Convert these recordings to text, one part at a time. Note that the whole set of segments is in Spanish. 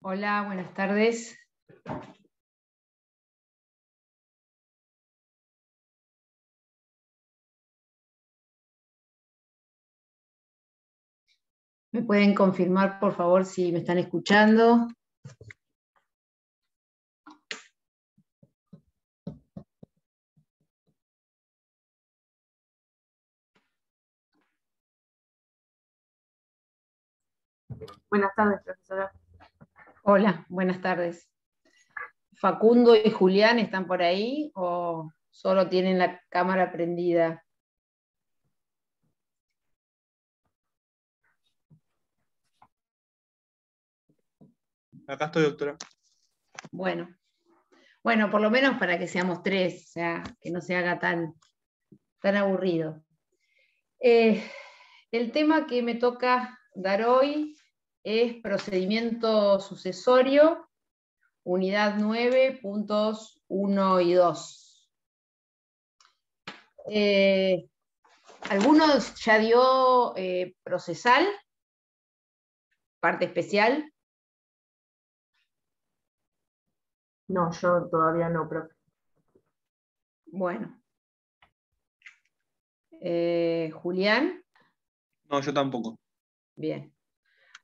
Hola, buenas tardes. ¿Me pueden confirmar, por favor, si me están escuchando? Buenas tardes, profesora. Hola, buenas tardes. ¿Facundo y Julián están por ahí o solo tienen la cámara prendida? Acá estoy, doctora. Bueno, por lo menos para que seamos tres, o sea, que no se haga tan aburrido. El tema que me toca dar hoy es procedimiento sucesorio, unidad 9, puntos 1 y 2. ¿Algunos ya dio procesal? ¿Parte especial? No, yo todavía no, profe. Bueno. ¿Julián? No, yo tampoco. Bien.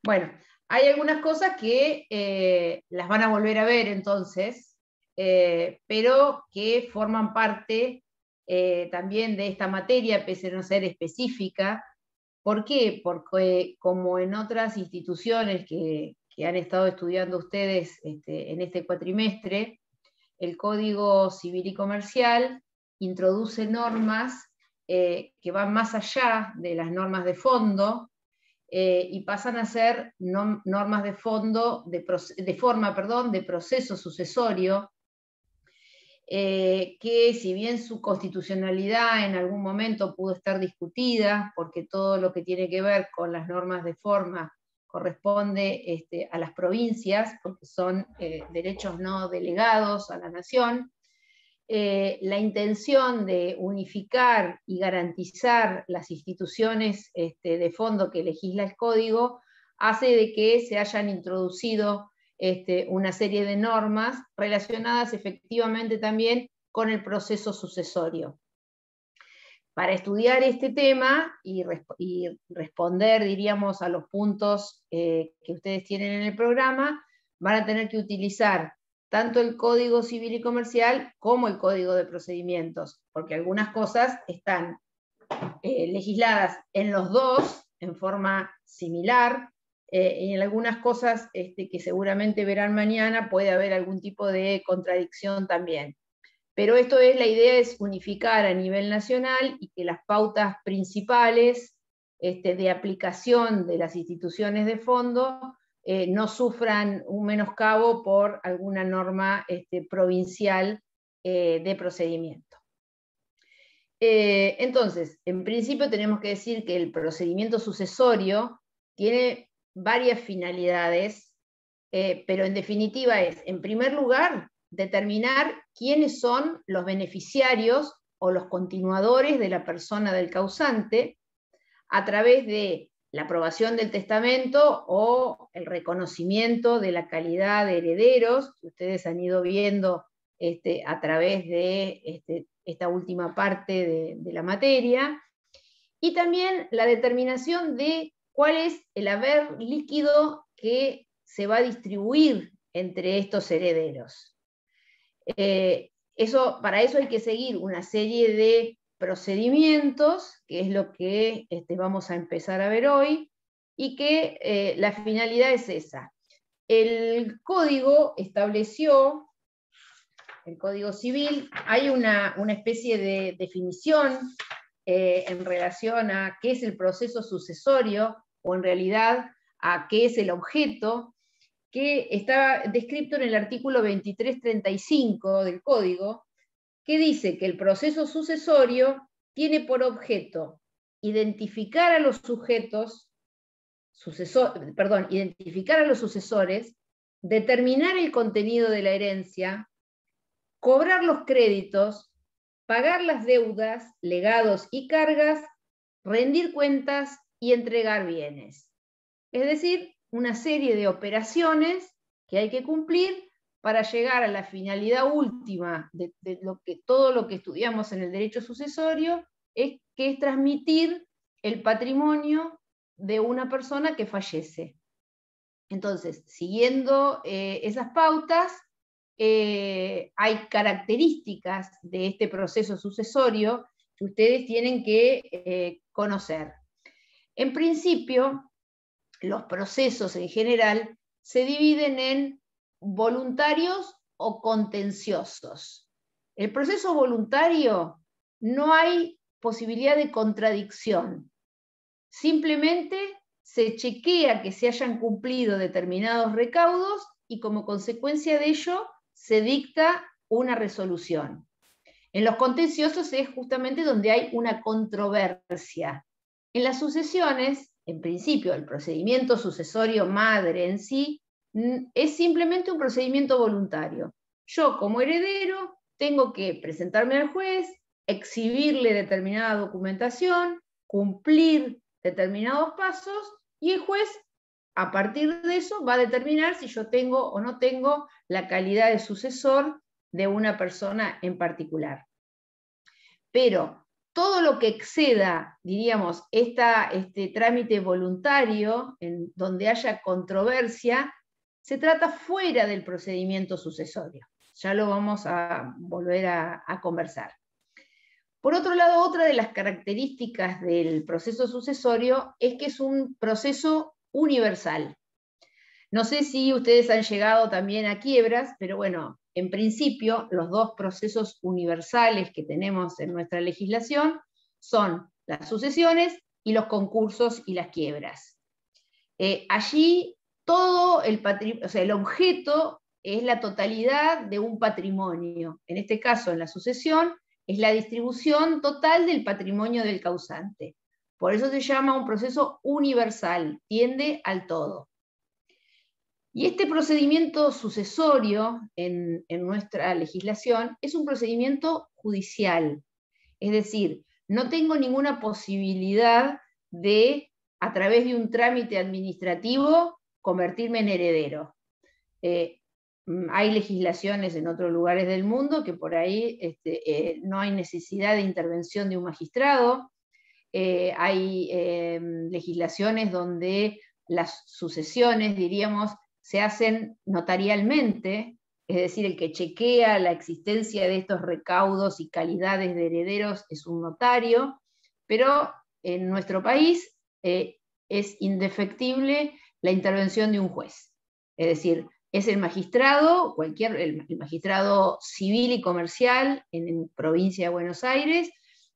Bueno, hay algunas cosas que las van a volver a ver entonces, pero que forman parte también de esta materia, pese a no ser específica. ¿Por qué? Porque como en otras instituciones que han estado estudiando ustedes en este cuatrimestre, el Código Civil y Comercial introduce normas que van más allá de las normas de fondo y pasan a ser normas de fondo, de proceso sucesorio, que si bien su constitucionalidad en algún momento pudo estar discutida, porque todo lo que tiene que ver con las normas de forma corresponde a las provincias, porque son derechos no delegados a la nación, la intención de unificar y garantizar las instituciones de fondo que legisla el código hace de que se hayan introducido una serie de normas relacionadas efectivamente también con el proceso sucesorio. Para estudiar este tema y responder, diríamos, a los puntos que ustedes tienen en el programa, van a tener que utilizar tanto el Código Civil y Comercial como el Código de Procedimientos, porque algunas cosas están legisladas en los dos en forma similar, y en algunas cosas que seguramente verán mañana puede haber algún tipo de contradicción también. Pero la idea es unificar a nivel nacional y que las pautas principales de aplicación de las instituciones de fondo no sufran un menoscabo por alguna norma provincial de procedimiento. Entonces, en principio tenemos que decir que el procedimiento sucesorio tiene varias finalidades, pero en definitiva es, en primer lugar, determinar quiénes son los beneficiarios o los continuadores de la persona del causante a través de la aprobación del testamento o el reconocimiento de la calidad de herederos, que ustedes han ido viendo a través de esta última parte de la materia, y también la determinación de cuál es el haber líquido que se va a distribuir entre estos herederos. Para eso hay que seguir una serie de procedimientos, que es lo que vamos a empezar a ver hoy, y que la finalidad es esa. El código estableció, el Código Civil, hay una especie de definición en relación a qué es el proceso sucesorio, o en realidad a qué es el objeto, que está descrito en el artículo 2335 del Código, que dice que el proceso sucesorio tiene por objeto identificar a los identificar a los sucesores, determinar el contenido de la herencia, cobrar los créditos, pagar las deudas, legados y cargas, rendir cuentas y entregar bienes. Es decir, una serie de operaciones que hay que cumplir para llegar a la finalidad última de todo lo que estudiamos en el derecho sucesorio, que es transmitir el patrimonio de una persona que fallece. Entonces, siguiendo esas pautas, hay características de este proceso sucesorio que ustedes tienen que conocer. En principio, los procesos en general se dividen en voluntarios o contenciosos. El proceso voluntario no hay posibilidad de contradicción. Simplemente se chequea que se hayan cumplido determinados recaudos y como consecuencia de ello se dicta una resolución. En los contenciosos es justamente donde hay una controversia. En las sucesiones, en principio, el procedimiento sucesorio madre en sí es simplemente un procedimiento voluntario. Yo, como heredero, tengo que presentarme al juez, exhibirle determinada documentación, cumplir determinados pasos, y el juez, a partir de eso, va a determinar si yo tengo o no tengo la calidad de sucesor de una persona en particular. Pero todo lo que exceda, diríamos, este trámite voluntario, en donde haya controversia, se trata fuera del procedimiento sucesorio. Ya lo vamos a volver a conversar. Por otro lado, otra de las características del proceso sucesorio es que es un proceso universal. No sé si ustedes han llegado también a quiebras, pero bueno, en principio los dos procesos universales que tenemos en nuestra legislación son las sucesiones y los concursos y las quiebras. Allí todo el objeto es la totalidad de un patrimonio. En este caso, en la sucesión, es la distribución total del patrimonio del causante. Por eso se llama un proceso universal, tiende al todo. Y este procedimiento sucesorio en nuestra legislación es un procedimiento judicial. Es decir, no tengo ninguna posibilidad de, a través de un trámite administrativo, convertirme en heredero. Hay legislaciones en otros lugares del mundo que por ahí no hay necesidad de intervención de un magistrado. Hay legislaciones donde las sucesiones, diríamos, se hacen notarialmente, es decir, el que chequea la existencia de estos recaudos y calidades de herederos es un notario, pero en nuestro país es indefectible la intervención de un juez. Es decir, es el magistrado, el magistrado civil y comercial en provincia de Buenos Aires,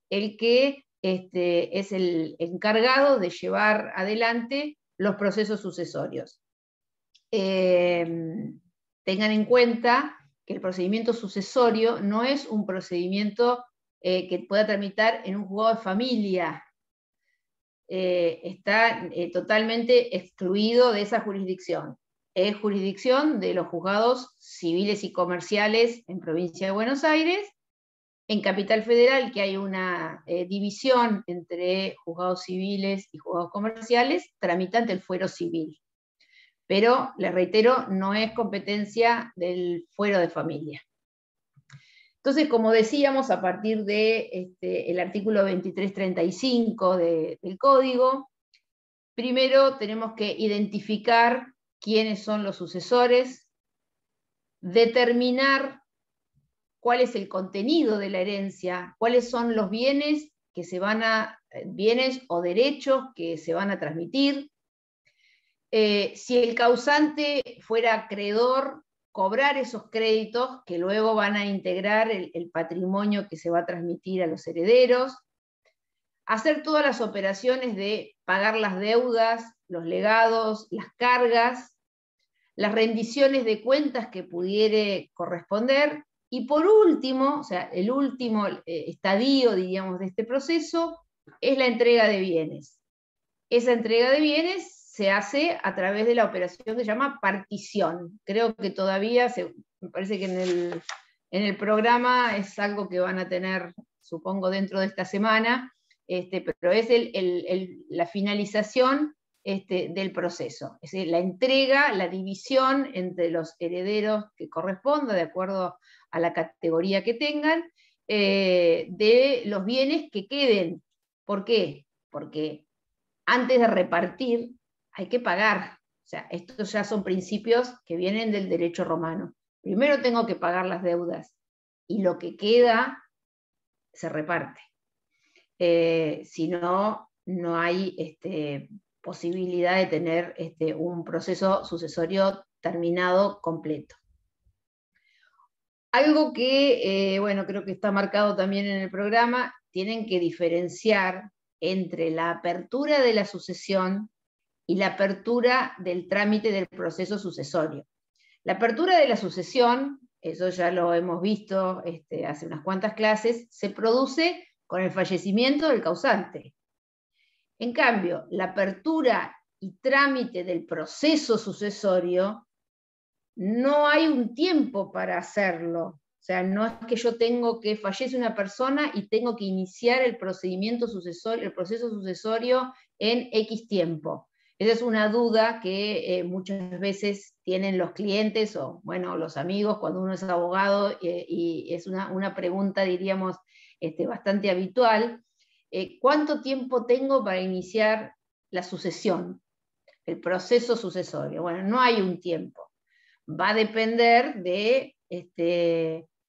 el que es el encargado de llevar adelante los procesos sucesorios. Tengan en cuenta que el procedimiento sucesorio no es un procedimiento que pueda tramitar en un juzgado de familia. Está totalmente excluido de esa jurisdicción. Es jurisdicción de los juzgados civiles y comerciales en provincia de Buenos Aires. En Capital Federal, que hay una división entre juzgados civiles y juzgados comerciales, tramitan el fuero civil. Pero, les reitero, no es competencia del fuero de familia. Entonces, como decíamos, a partir del artículo 2335 del Código, primero tenemos que identificar quiénes son los sucesores, determinar cuál es el contenido de la herencia, cuáles son los bienes bienes o derechos que se van a transmitir. Si el causante fuera acreedor, cobrar esos créditos que luego van a integrar el patrimonio que se va a transmitir a los herederos, hacer todas las operaciones de pagar las deudas, los legados, las cargas, las rendiciones de cuentas que pudiere corresponder, y por último, o sea, el último estadio, diríamos, de este proceso, es la entrega de bienes. Esa entrega de bienes se hace a través de la operación que se llama partición. Creo que todavía, me parece que en el programa es algo que van a tener, supongo, dentro de esta semana, pero es la finalización del proceso. Es decir, la entrega, la división entre los herederos que corresponda, de acuerdo a la categoría que tengan, de los bienes que queden. ¿Por qué? Porque antes de repartir hay que pagar. O sea, estos ya son principios que vienen del derecho romano. Primero tengo que pagar las deudas y lo que queda se reparte. Si no, no hay posibilidad de tener un proceso sucesorio terminado completo. Algo que, bueno, creo que está marcado también en el programa, tienen que diferenciar entre la apertura de la sucesión y la apertura del trámite del proceso sucesorio. La apertura de la sucesión, eso ya lo hemos visto hace unas cuantas clases, se produce con el fallecimiento del causante. En cambio, la apertura y trámite del proceso sucesorio, no hay un tiempo para hacerlo. O sea, no es que yo tengo que, fallece una persona y tengo que iniciar el procedimiento sucesorio, el proceso sucesorio en X tiempo. Esa es una duda que muchas veces tienen los clientes o, bueno, los amigos cuando uno es abogado, y es una pregunta, diríamos, bastante habitual. ¿Cuánto tiempo tengo para iniciar la sucesión, el proceso sucesorio? Bueno, no hay un tiempo. Va a depender de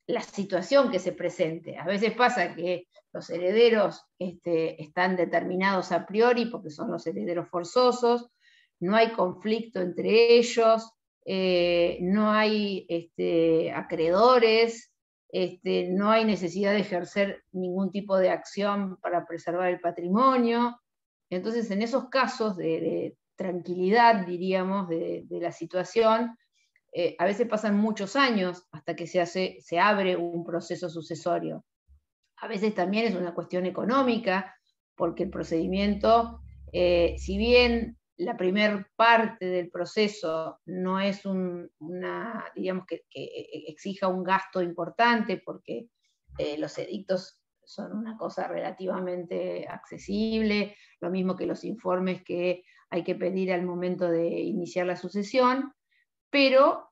la situación que se presente. A veces pasa que los herederos están determinados a priori porque son los herederos forzosos, no hay conflicto entre ellos, no hay acreedores, no hay necesidad de ejercer ningún tipo de acción para preservar el patrimonio. Entonces, en esos casos de tranquilidad, diríamos, de la situación, a veces pasan muchos años hasta que se abre un proceso sucesorio. A veces también es una cuestión económica, porque el procedimiento, si bien la primer parte del proceso no es digamos que exija un gasto importante, porque los edictos son una cosa relativamente accesible, lo mismo que los informes que hay que pedir al momento de iniciar la sucesión, pero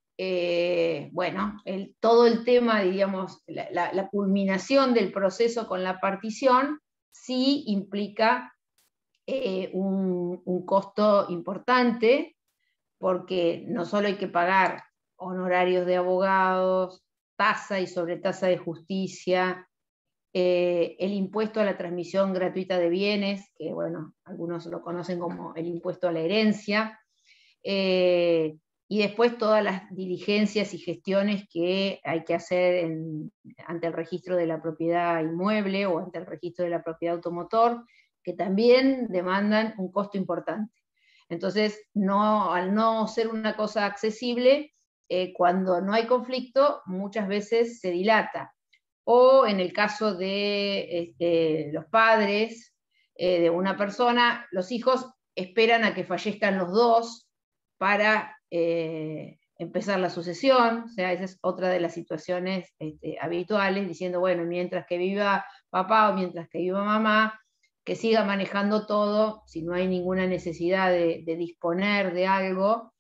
bueno, todo el tema, diríamos, la culminación del proceso con la partición sí implica un costo importante, porque no solo hay que pagar honorarios de abogados, tasa y sobretasa de justicia, el impuesto a la transmisión gratuita de bienes, que bueno, algunos lo conocen como el impuesto a la herencia, y después todas las diligencias y gestiones que hay que hacer ante el registro de la propiedad inmueble o ante el registro de la propiedad automotor, que también demandan un costo importante. Entonces, al no ser una cosa accesible, cuando no hay conflicto, muchas veces se dilata. O en el caso de los padres de una persona, los hijos esperan a que fallezcan los dos para empezar la sucesión. O sea, esa es otra de las situaciones habituales, diciendo, bueno, mientras que viva papá o mientras que viva mamá, que siga manejando todo, si no hay ninguna necesidad de disponer de algo,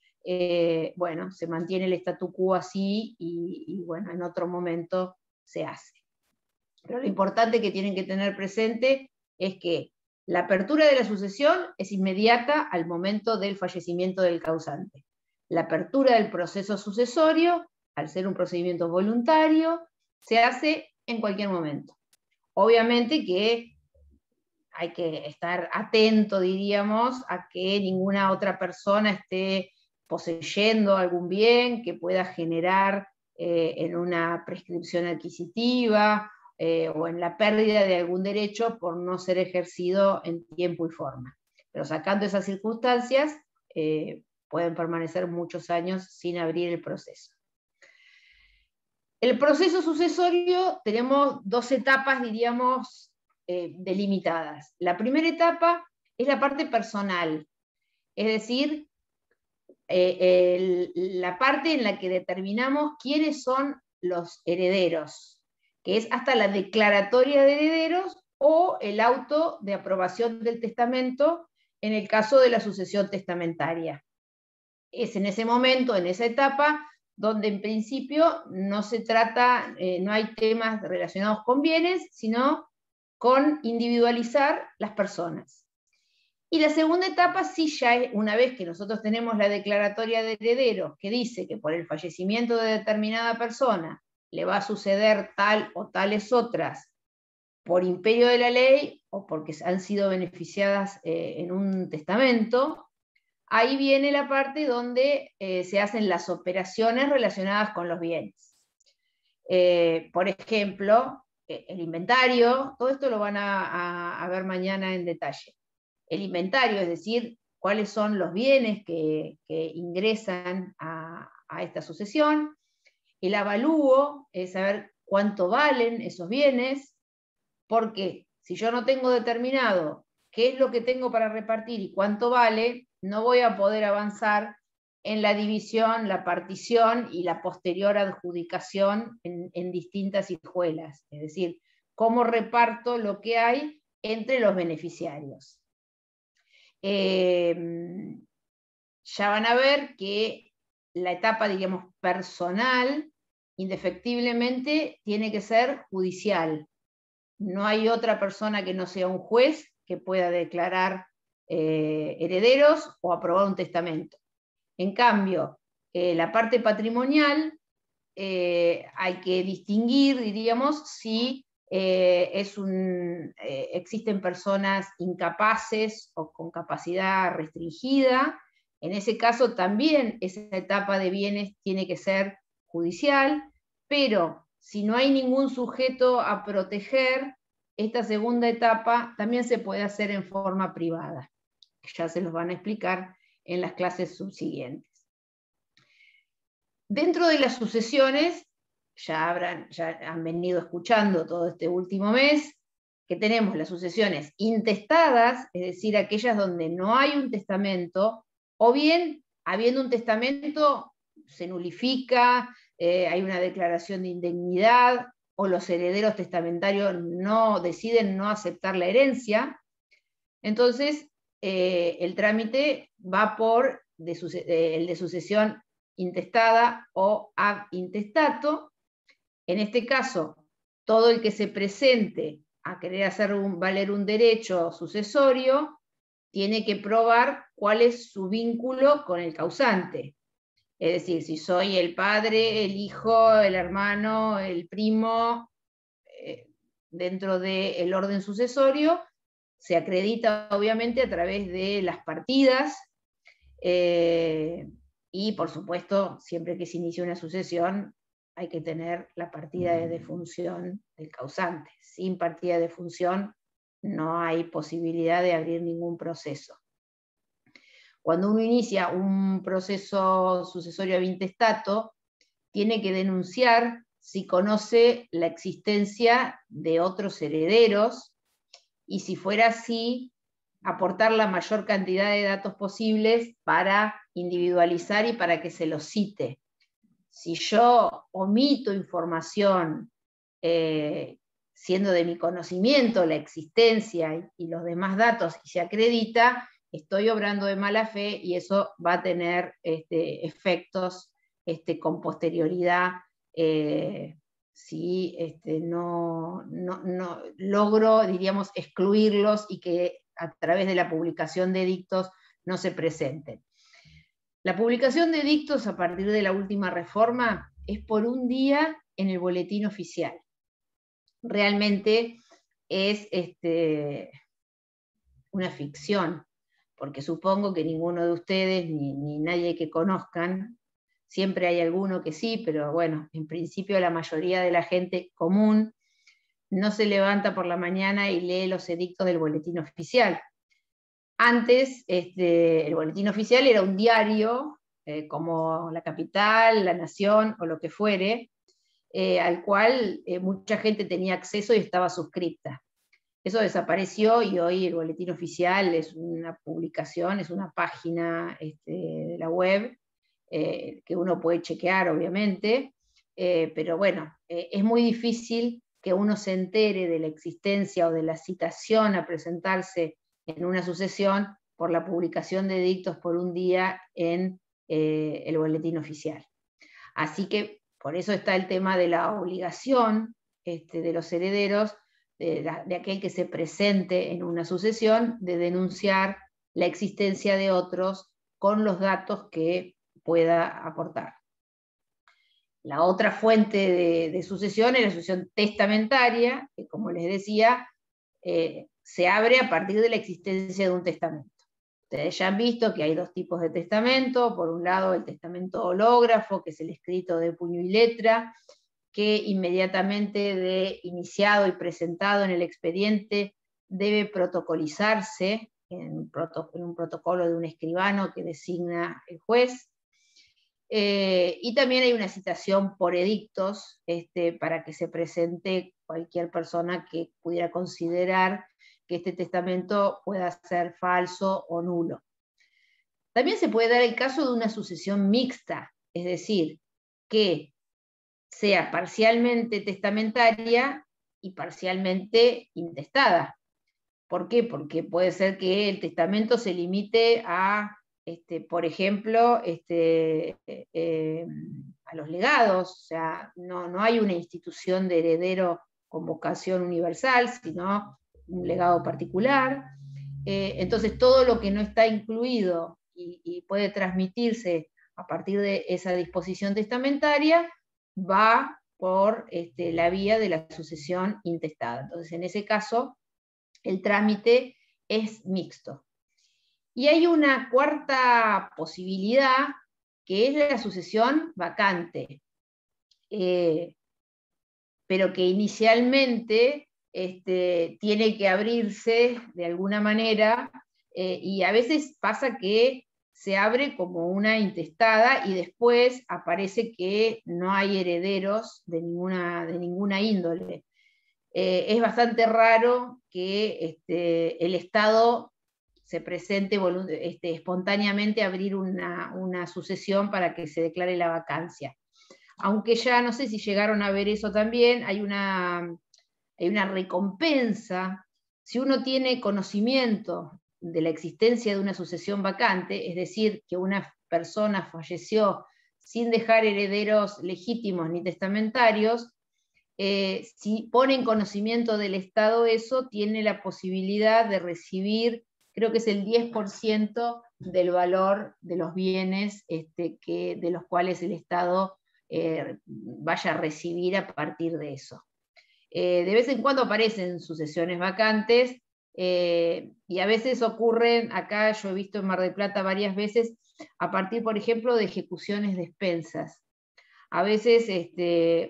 bueno, se mantiene el statu quo así y bueno, en otro momento se hace. Pero lo importante que tienen que tener presente es que la apertura de la sucesión es inmediata al momento del fallecimiento del causante. La apertura del proceso sucesorio, al ser un procedimiento voluntario, se hace en cualquier momento. Obviamente que hay que estar atento, diríamos, a que ninguna otra persona esté poseyendo algún bien que pueda generar en una prescripción adquisitiva o en la pérdida de algún derecho por no ser ejercido en tiempo y forma. Pero sacando esas circunstancias, pueden permanecer muchos años sin abrir el proceso. El proceso sucesorio tenemos dos etapas, diríamos, delimitadas. La primera etapa es la parte personal, es decir, la parte en la que determinamos quiénes son los herederos, que es hasta la declaratoria de herederos o el auto de aprobación del testamento, en el caso de la sucesión testamentaria. Es en ese momento, en esa etapa, donde en principio no se trata, no hay temas relacionados con bienes, sino con individualizar las personas. Y la segunda etapa sí ya es, una vez que nosotros tenemos la declaratoria de herederos, que dice que por el fallecimiento de determinada persona le va a suceder tal o tales otras, por imperio de la ley o porque han sido beneficiadas en un testamento, ahí viene la parte donde se hacen las operaciones relacionadas con los bienes. Por ejemplo, el inventario, todo esto lo van a ver mañana en detalle. El inventario, es decir, cuáles son los bienes que ingresan a esta sucesión. El avalúo es saber cuánto valen esos bienes, porque si yo no tengo determinado qué es lo que tengo para repartir y cuánto vale, no voy a poder avanzar en la división, la partición y la posterior adjudicación en distintas hijuelas. Es decir, cómo reparto lo que hay entre los beneficiarios. Ya van a ver que la etapa, digamos, personal, indefectiblemente tiene que ser judicial. No hay otra persona que no sea un juez que pueda declarar herederos o aprobar un testamento. En cambio, la parte patrimonial hay que distinguir, diríamos, si existen personas incapaces o con capacidad restringida. En ese caso también esa etapa de bienes tiene que ser judicial, pero si no hay ningún sujeto a proteger, esta segunda etapa también se puede hacer en forma privada. Ya se los van a explicar en las clases subsiguientes. Dentro de las sucesiones, ya han venido escuchando todo este último mes, que tenemos las sucesiones intestadas, es decir, aquellas donde no hay un testamento, o bien, habiendo un testamento, se nulifica, hay una declaración de indignidad, o los herederos testamentarios deciden no aceptar la herencia. Entonces, el trámite va por el de sucesión intestada o ad intestato. En este caso, todo el que se presente a querer hacer valer un derecho sucesorio tiene que probar cuál es su vínculo con el causante. Es decir, si soy el padre, el hijo, el hermano, el primo, dentro del orden sucesorio, se acredita obviamente a través de las partidas, y por supuesto, siempre que se inicie una sucesión, hay que tener la partida de defunción del causante. Sin partida de defunción no hay posibilidad de abrir ningún proceso. Cuando uno inicia un proceso sucesorio ad intestato, tiene que denunciar si conoce la existencia de otros herederos, y si fuera así, aportar la mayor cantidad de datos posibles para individualizar y para que se los cite. Si yo omito información, siendo de mi conocimiento la existencia y los demás datos, y se acredita, estoy obrando de mala fe, y eso va a tener efectos con posterioridad, si no logro, diríamos, excluirlos y que a través de la publicación de edictos no se presenten. La publicación de edictos a partir de la última reforma es por un día en el boletín oficial. Realmente es una ficción, porque supongo que ninguno de ustedes, ni nadie que conozcan, siempre hay alguno que sí, pero bueno, en principio la mayoría de la gente común no se levanta por la mañana y lee los edictos del boletín oficial. Antes, el boletín oficial era un diario, como La Capital, La Nación o lo que fuere, al cual mucha gente tenía acceso y estaba suscripta. Eso desapareció, y hoy el boletín oficial es una publicación, es una página de la web, que uno puede chequear, obviamente, pero bueno, es muy difícil que uno se entere de la existencia o de la citación a presentarse en una sucesión por la publicación de edictos por un día en el boletín oficial. Así que por eso está el tema de la obligación de los herederos, de aquel que se presente en una sucesión, de denunciar la existencia de otros con los datos que pueda aportar. La otra fuente de sucesión es la sucesión testamentaria, que como les decía, se abre a partir de la existencia de un testamento. Ustedes ya han visto que hay dos tipos de testamento. Por un lado, el testamento hológrafo, que es el escrito de puño y letra, que inmediatamente de iniciado y presentado en el expediente debe protocolizarse en un protocolo de un escribano que designa el juez. Y también hay una citación por edictos para que se presente cualquier persona que pudiera considerar que este testamento pueda ser falso o nulo. También se puede dar el caso de una sucesión mixta, es decir, que sea parcialmente testamentaria y parcialmente intestada. ¿Por qué? Porque puede ser que el testamento se limite a, por ejemplo, a los legados, o sea, no hay una institución de heredero con vocación universal, sino un legado particular. Entonces todo lo que no está incluido y puede transmitirse a partir de esa disposición testamentaria va por la vía de la sucesión intestada. Entonces en ese caso el trámite es mixto. Y hay una cuarta posibilidad, que es la sucesión vacante, pero que inicialmente tiene que abrirse de alguna manera, y a veces pasa que se abre como una intestada y después aparece que no hay herederos de ninguna índole. Es bastante raro que el Estado se presente espontáneamente a abrir una sucesión para que se declare la vacancia. Aunque ya no sé si llegaron a ver eso también, hay una recompensa si uno tiene conocimiento de la existencia de una sucesión vacante, es decir, que una persona falleció sin dejar herederos legítimos ni testamentarios. Si pone en conocimiento del Estado eso, tiene la posibilidad de recibir, creo que es el 10% del valor de los bienes de los cuales el Estado vaya a recibir a partir de eso. De vez en cuando aparecen sucesiones vacantes, y a veces ocurren, acá yo he visto en Mar del Plata varias veces, a partir, por ejemplo, de ejecuciones de expensas. A veces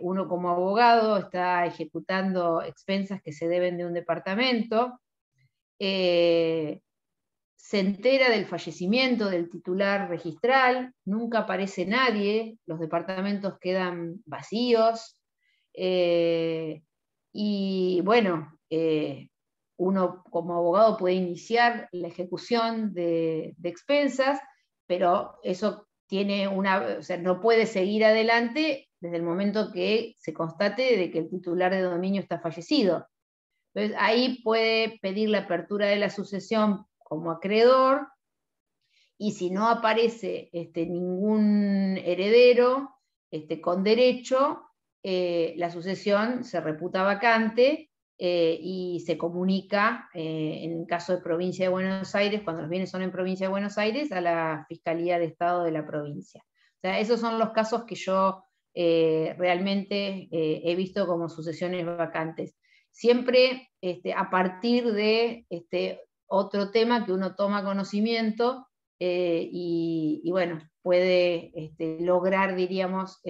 uno como abogado está ejecutando expensas que se deben de un departamento, se entera del fallecimiento del titular registral, nunca aparece nadie, los departamentos quedan vacíos, y bueno, uno como abogado puede iniciar la ejecución de expensas, pero eso tiene o sea, no puede seguir adelante desde el momento que se constate de que el titular de dominio está fallecido. Entonces ahí puede pedir la apertura de la sucesión como acreedor, y si no aparece ningún heredero con derecho, la sucesión se reputa vacante, y se comunica, en el caso de Provincia de Buenos Aires, cuando los bienes son en Provincia de Buenos Aires, a la Fiscalía de Estado de la provincia. O sea, esos son los casos que yo realmente he visto como sucesiones vacantes. Siempre a partir de otro tema que uno toma conocimiento, y bueno, puede lograr, diríamos,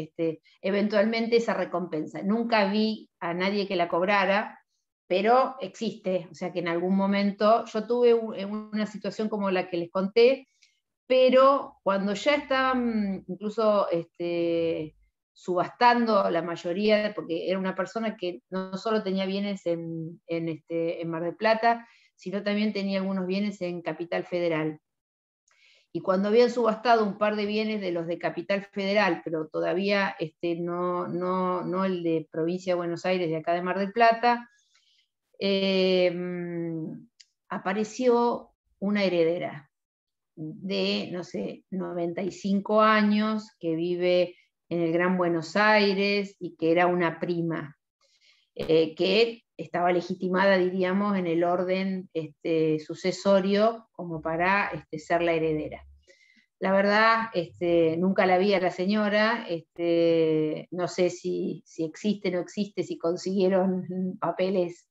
eventualmente esa recompensa. Nunca vi a nadie que la cobrara, pero existe, o sea que en algún momento, yo tuve una situación como la que les conté, pero cuando ya estaban incluso subastando la mayoría, porque era una persona que no solo tenía bienes en Mar del Plata, sino también tenía algunos bienes en Capital Federal. Y cuando habían subastado un par de bienes de los de Capital Federal, pero todavía no el de Provincia de Buenos Aires, de acá de Mar del Plata, apareció una heredera. de, no sé, 95 años, que vive en el Gran Buenos Aires y que era una prima, que estaba legitimada, diríamos, en el orden sucesorio como para ser la heredera. La verdad, nunca la vi a la señora, no sé si existe o no existe, si consiguieron papeles,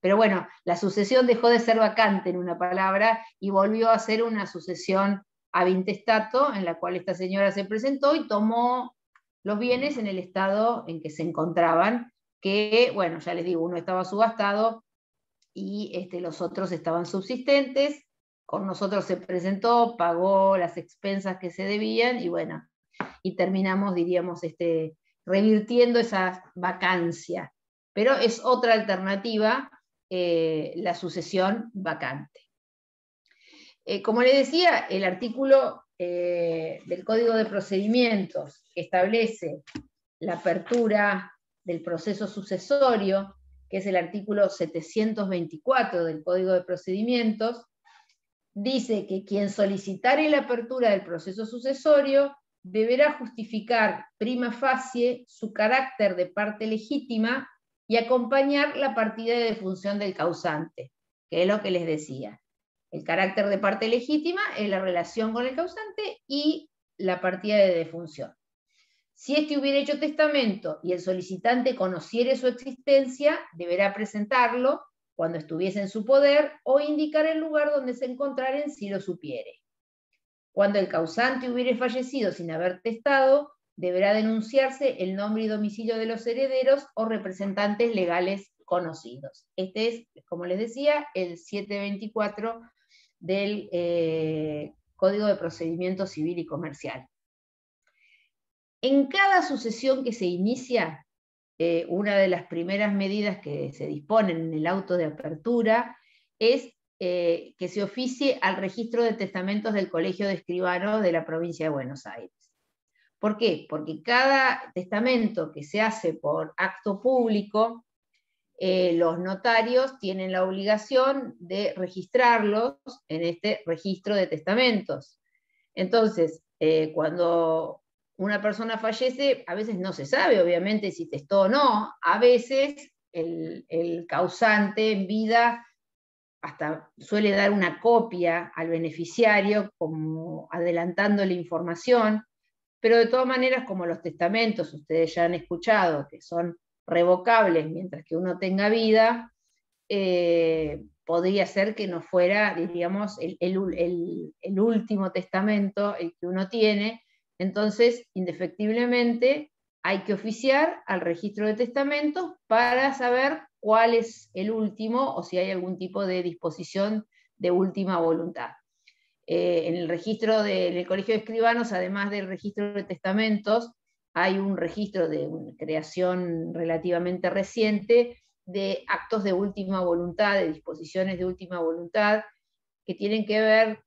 pero bueno, la sucesión dejó de ser vacante, en una palabra, y volvió a ser una sucesión ab intestato, en la cual esta señora se presentó y tomó los bienes en el estado en que se encontraban, que, bueno, ya les digo, uno estaba subastado y los otros estaban subsistentes. Con nosotros se presentó, pagó las expensas que se debían y bueno, y terminamos, diríamos, revirtiendo esa vacancia. Pero es otra alternativa, la sucesión vacante. Como les decía, el artículo del Código de Procedimientos que establece la apertura del proceso sucesorio, que es el artículo 724 del Código de Procedimientos, dice que quien solicitare la apertura del proceso sucesorio deberá justificar prima facie su carácter de parte legítima y acompañar la partida de defunción del causante, que es lo que les decía. El carácter de parte legítima es la relación con el causante y la partida de defunción. Si éste hubiera hecho testamento y el solicitante conociere su existencia, deberá presentarlo cuando estuviese en su poder o indicar el lugar donde se encontraren si lo supiere. Cuando el causante hubiere fallecido sin haber testado, deberá denunciarse el nombre y domicilio de los herederos o representantes legales conocidos. Este es, como les decía, el 724 del Código de Procedimiento Civil y Comercial. En cada sucesión que se inicia, una de las primeras medidas que se disponen en el auto de apertura es que se oficie al registro de testamentos del Colegio de Escribanos de la provincia de Buenos Aires. ¿Por qué? Porque cada testamento que se hace por acto público, los notarios tienen la obligación de registrarlos en este registro de testamentos. Entonces, cuando una persona fallece, a veces no se sabe, obviamente, si testó o no. A veces el causante en vida hasta suele dar una copia al beneficiario, como adelantando la información, pero de todas maneras, como los testamentos, ustedes ya han escuchado, que son revocables mientras que uno tenga vida, podría ser que no fuera, diríamos, el último testamento el que uno tiene. Entonces, indefectiblemente, hay que oficiar al registro de testamentos para saber cuál es el último o si hay algún tipo de disposición de última voluntad. En el registro del Colegio de Escribanos, además del registro de testamentos, hay un registro de una creación relativamente reciente de actos de última voluntad, de disposiciones de última voluntad, que tienen que ver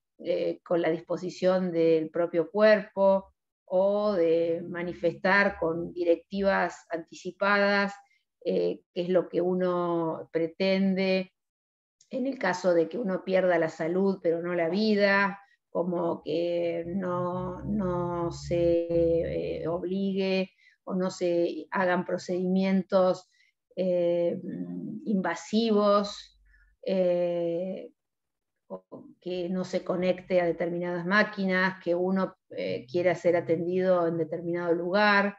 con la disposición del propio cuerpo o de manifestar con directivas anticipadas qué es lo que uno pretende en el caso de que uno pierda la salud pero no la vida, como que no se obligue o no se hagan procedimientos invasivos, que no se conecte a determinadas máquinas, que uno quiera ser atendido en determinado lugar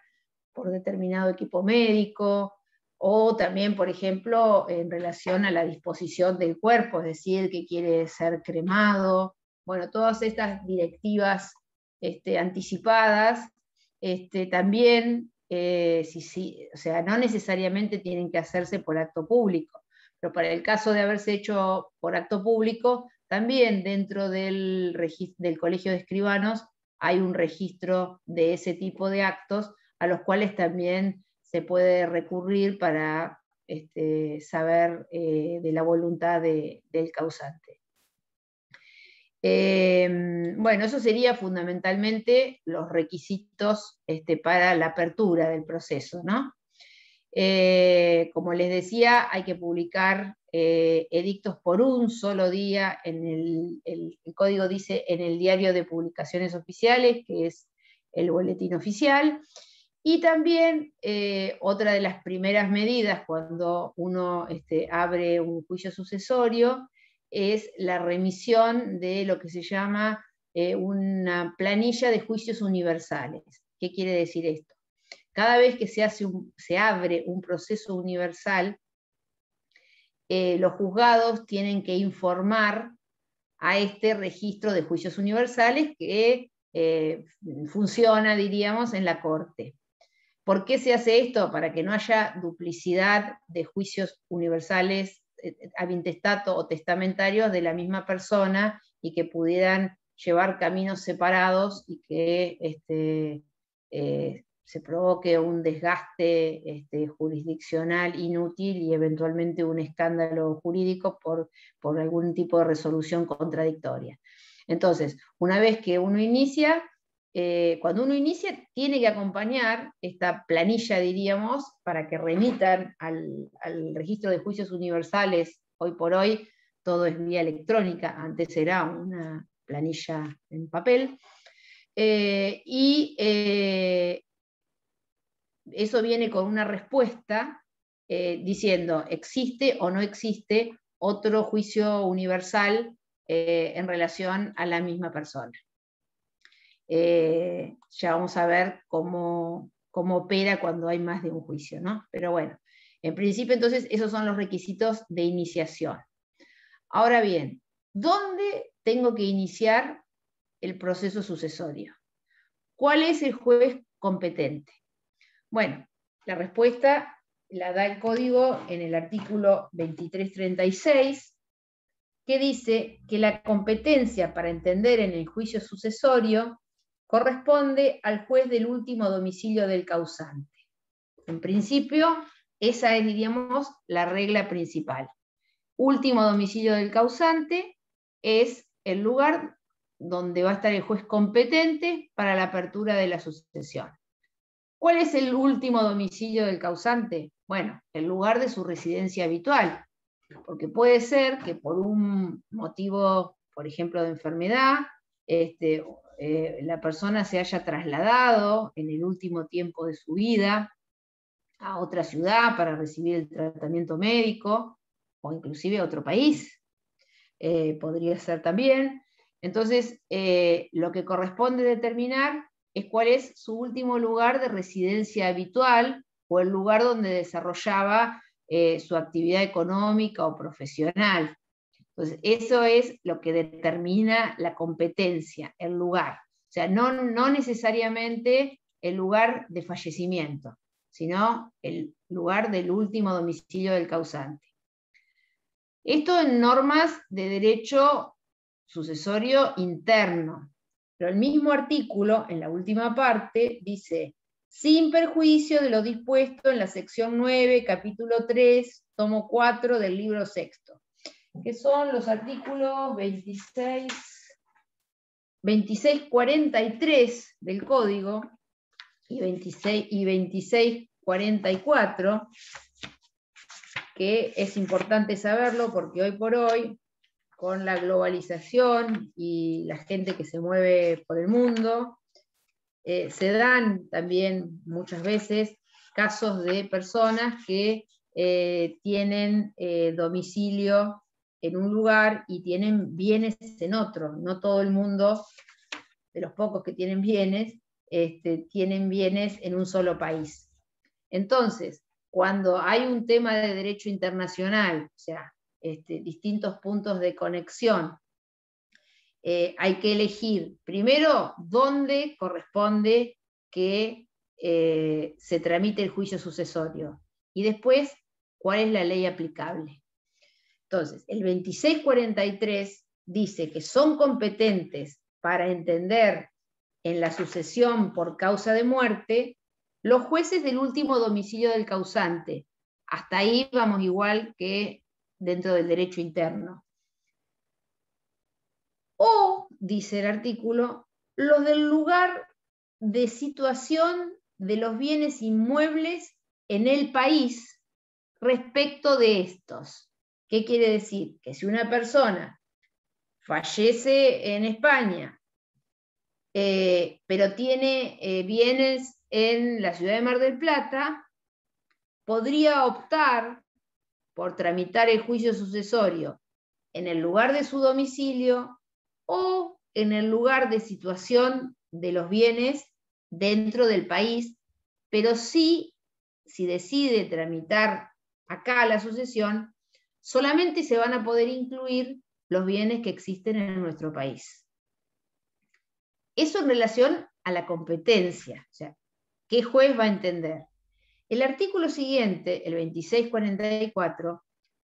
por determinado equipo médico, o también, por ejemplo, en relación a la disposición del cuerpo, es decir, que quiere ser cremado. Bueno, todas estas directivas anticipadas, también, o sea, no necesariamente tienen que hacerse por acto público, pero para el caso de haberse hecho por acto público, también dentro del Colegio de Escribanos hay un registro de ese tipo de actos a los cuales también se puede recurrir para saber de la voluntad del causante. Bueno, eso sería fundamentalmente los requisitos para la apertura del proceso, ¿no? Como les decía, hay que publicar edictos por un solo día, el código dice en el diario de publicaciones oficiales, que es el boletín oficial. Y también otra de las primeras medidas cuando uno abre un juicio sucesorio es la remisión de lo que se llama una planilla de juicios universales. ¿Qué quiere decir esto? Cada vez que se abre un proceso universal, los juzgados tienen que informar a este registro de juicios universales que funciona, diríamos, en la Corte. ¿Por qué se hace esto? Para que no haya duplicidad de juicios universales ab intestato o testamentarios de la misma persona y que pudieran llevar caminos separados y que se provoque un desgaste jurisdiccional inútil y eventualmente un escándalo jurídico por algún tipo de resolución contradictoria. Entonces, una vez que uno inicia, cuando uno inicia, tiene que acompañar esta planilla, diríamos, para que remitan al registro de juicios universales. Hoy por hoy todo es vía electrónica, antes era una planilla en papel. Eso viene con una respuesta diciendo, ¿existe o no existe otro juicio universal en relación a la misma persona? Ya vamos a ver cómo opera cuando hay más de un juicio, ¿no? Pero bueno, en principio entonces esos son los requisitos de iniciación. Ahora bien, ¿dónde tengo que iniciar el proceso sucesorio? ¿Cuál es el juez competente? Bueno, la respuesta la da el código en el artículo 2336, que dice que la competencia para entender en el juicio sucesorio corresponde al juez del último domicilio del causante. En principio, esa es, diríamos, la regla principal. Último domicilio del causante es el lugar donde va a estar el juez competente para la apertura de la sucesión. ¿Cuál es el último domicilio del causante? Bueno, el lugar de su residencia habitual, porque puede ser que por un motivo, por ejemplo, de enfermedad, la persona se haya trasladado en el último tiempo de su vida a otra ciudad para recibir el tratamiento médico, o inclusive a otro país, podría ser también. Entonces, lo que corresponde determinar es cuál es su último lugar de residencia habitual o el lugar donde desarrollaba su actividad económica o profesional. Entonces, eso es lo que determina la competencia, el lugar. O sea, no necesariamente el lugar de fallecimiento, sino el lugar del último domicilio del causante. Esto en normas de derecho sucesorio interno, pero el mismo artículo, en la última parte, dice, sin perjuicio de lo dispuesto en la sección 9, capítulo 3, tomo 4 del libro sexto, que son los artículos 2643 del Código y 2644, que es importante saberlo porque hoy por hoy, con la globalización y la gente que se mueve por el mundo, se dan también muchas veces casos de personas que tienen domicilio en un lugar y tienen bienes en otro. No todo el mundo, de los pocos que tienen bienes en un solo país. Entonces, cuando hay un tema de derecho internacional, o sea, distintos puntos de conexión, hay que elegir primero dónde corresponde que se tramite el juicio sucesorio y después cuál es la ley aplicable. Entonces, el 2643 dice que son competentes para entender en la sucesión por causa de muerte los jueces del último domicilio del causante. Hasta ahí vamos igual que dentro del derecho interno. O, dice el artículo, los del lugar de situación de los bienes inmuebles en el país respecto de estos. ¿Qué quiere decir? Que si una persona fallece en España, pero tiene bienes en la ciudad de Mar del Plata, podría optar por tramitar el juicio sucesorio en el lugar de su domicilio o en el lugar de situación de los bienes dentro del país, pero sí, si decide tramitar acá la sucesión, solamente se van a poder incluir los bienes que existen en nuestro país. Eso en relación a la competencia, o sea, ¿qué juez va a entender? El artículo siguiente, el 2644,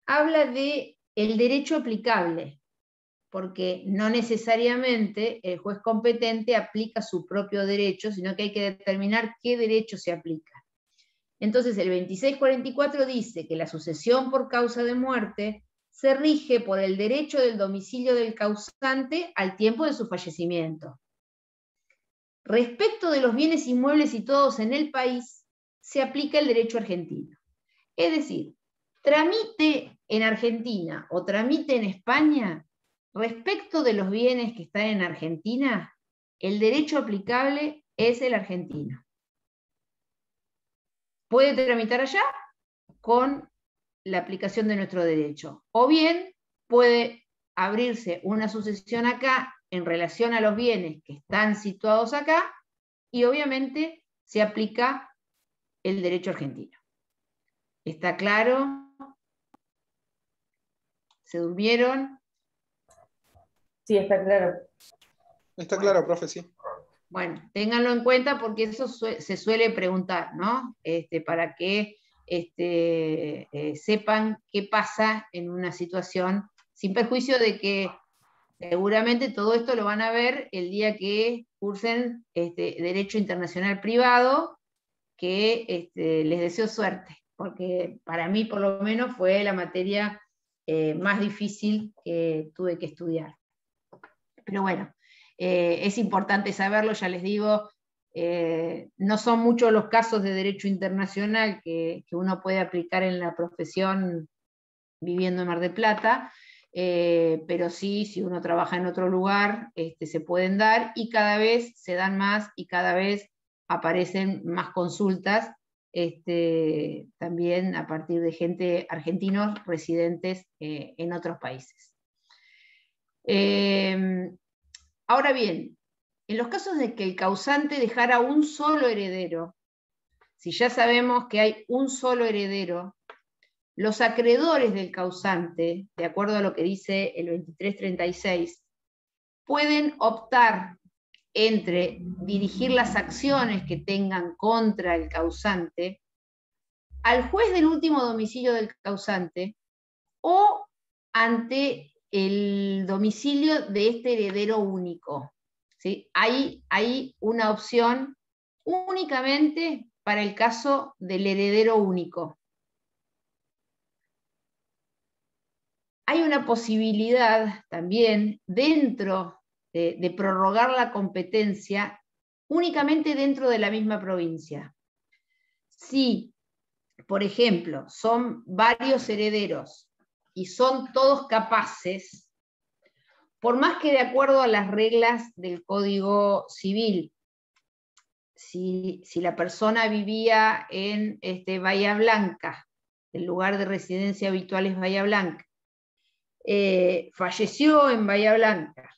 habla de el derecho aplicable, porque no necesariamente el juez competente aplica su propio derecho, sino que hay que determinar qué derecho se aplica. Entonces, el 2644 dice que la sucesión por causa de muerte se rige por el derecho del domicilio del causante al tiempo de su fallecimiento. Respecto de los bienes inmuebles situados en el país, se aplica el derecho argentino. Es decir, tramite en Argentina o tramite en España, respecto de los bienes que están en Argentina, el derecho aplicable es el argentino. Puede tramitar allá con la aplicación de nuestro derecho, o bien puede abrirse una sucesión acá en relación a los bienes que están situados acá, y obviamente se aplica el derecho argentino. ¿Está claro? ¿Se durmieron? Sí, está claro. Está claro, profe, sí. Bueno, ténganlo en cuenta porque eso se suele preguntar, ¿no? Para que sepan qué pasa en una situación, sin perjuicio de que seguramente todo esto lo van a ver el día que cursen Derecho Internacional Privado, que les deseo suerte, porque para mí por lo menos fue la materia más difícil que tuve que estudiar. Pero bueno, es importante saberlo, ya les digo, no son muchos los casos de derecho internacional que uno puede aplicar en la profesión viviendo en Mar del Plata, pero sí, si uno trabaja en otro lugar, se pueden dar, y cada vez se dan más y cada vez aparecen más consultas, también a partir de gente argentinos residentes en otros países. Ahora bien, en los casos de que el causante dejara un solo heredero, si ya sabemos que hay un solo heredero, los acreedores del causante, de acuerdo a lo que dice el 2336, pueden optar entre dirigir las acciones que tengan contra el causante al juez del último domicilio del causante o ante el domicilio de este heredero único. ¿Sí? Hay una opción únicamente para el caso del heredero único. Hay una posibilidad también dentro de prorrogar la competencia únicamente dentro de la misma provincia. Si, por ejemplo, son varios herederos y son todos capaces, por más que de acuerdo a las reglas del Código Civil, si la persona vivía en Bahía Blanca, el lugar de residencia habitual es Bahía Blanca, falleció en Bahía Blanca,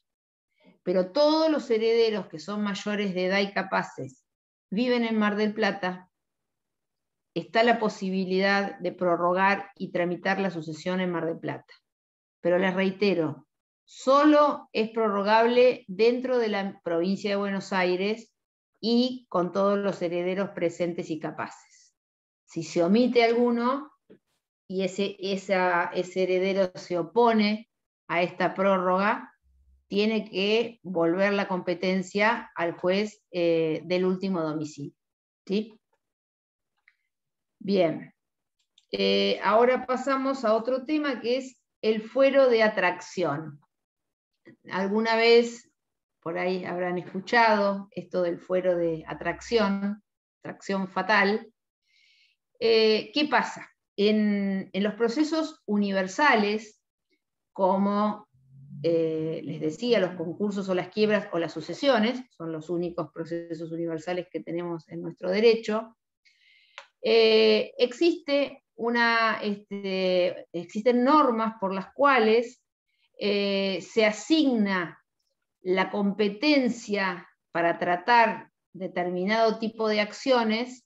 pero todos los herederos que son mayores de edad y capaces viven en Mar del Plata, está la posibilidad de prorrogar y tramitar la sucesión en Mar del Plata. Pero les reitero, solo es prorrogable dentro de la provincia de Buenos Aires y con todos los herederos presentes y capaces. Si se omite alguno y ese heredero se opone a esta prórroga, tiene que volver la competencia al juez del último domicilio. ¿Sí? Bien. Ahora pasamos a otro tema que es el fuero de atracción. Alguna vez por ahí habrán escuchado esto del fuero de atracción fatal. ¿Qué pasa? en los procesos universales, como les decía, los concursos o las quiebras o las sucesiones, son los únicos procesos universales que tenemos en nuestro derecho, existen normas por las cuales se asigna la competencia para tratar determinado tipo de acciones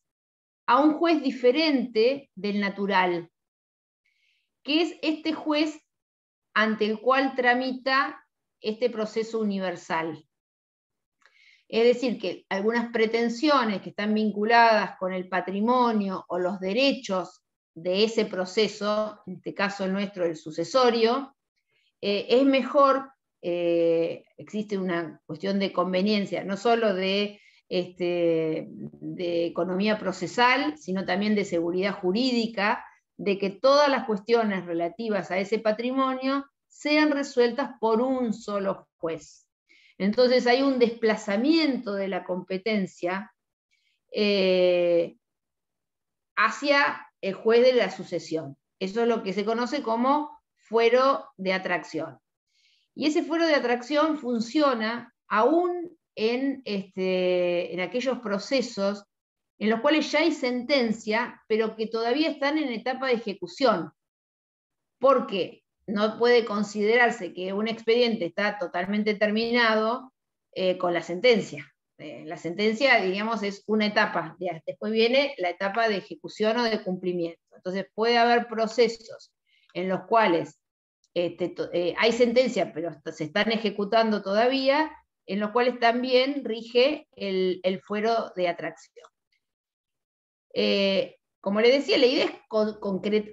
a un juez diferente del natural, que es este juez ante el cual tramita este proceso universal. Es decir, que algunas pretensiones que están vinculadas con el patrimonio o los derechos de ese proceso, en este caso el nuestro, el sucesorio, es mejor, existe una cuestión de conveniencia, no solo de economía procesal, sino también de seguridad jurídica, de que todas las cuestiones relativas a ese patrimonio sean resueltas por un solo juez. Entonces hay un desplazamiento de la competencia hacia el juez de la sucesión. Eso es lo que se conoce como fuero de atracción. Y ese fuero de atracción funciona aún en aquellos procesos en los cuales ya hay sentencia, pero que todavía están en etapa de ejecución. Porque no puede considerarse que un expediente está totalmente terminado con la sentencia. La sentencia, digamos, es una etapa. Después viene la etapa de ejecución o de cumplimiento. Entonces puede haber procesos en los cuales hay sentencia, pero se están ejecutando todavía, en los cuales también rige el fuero de atracción. Como le decía, la idea es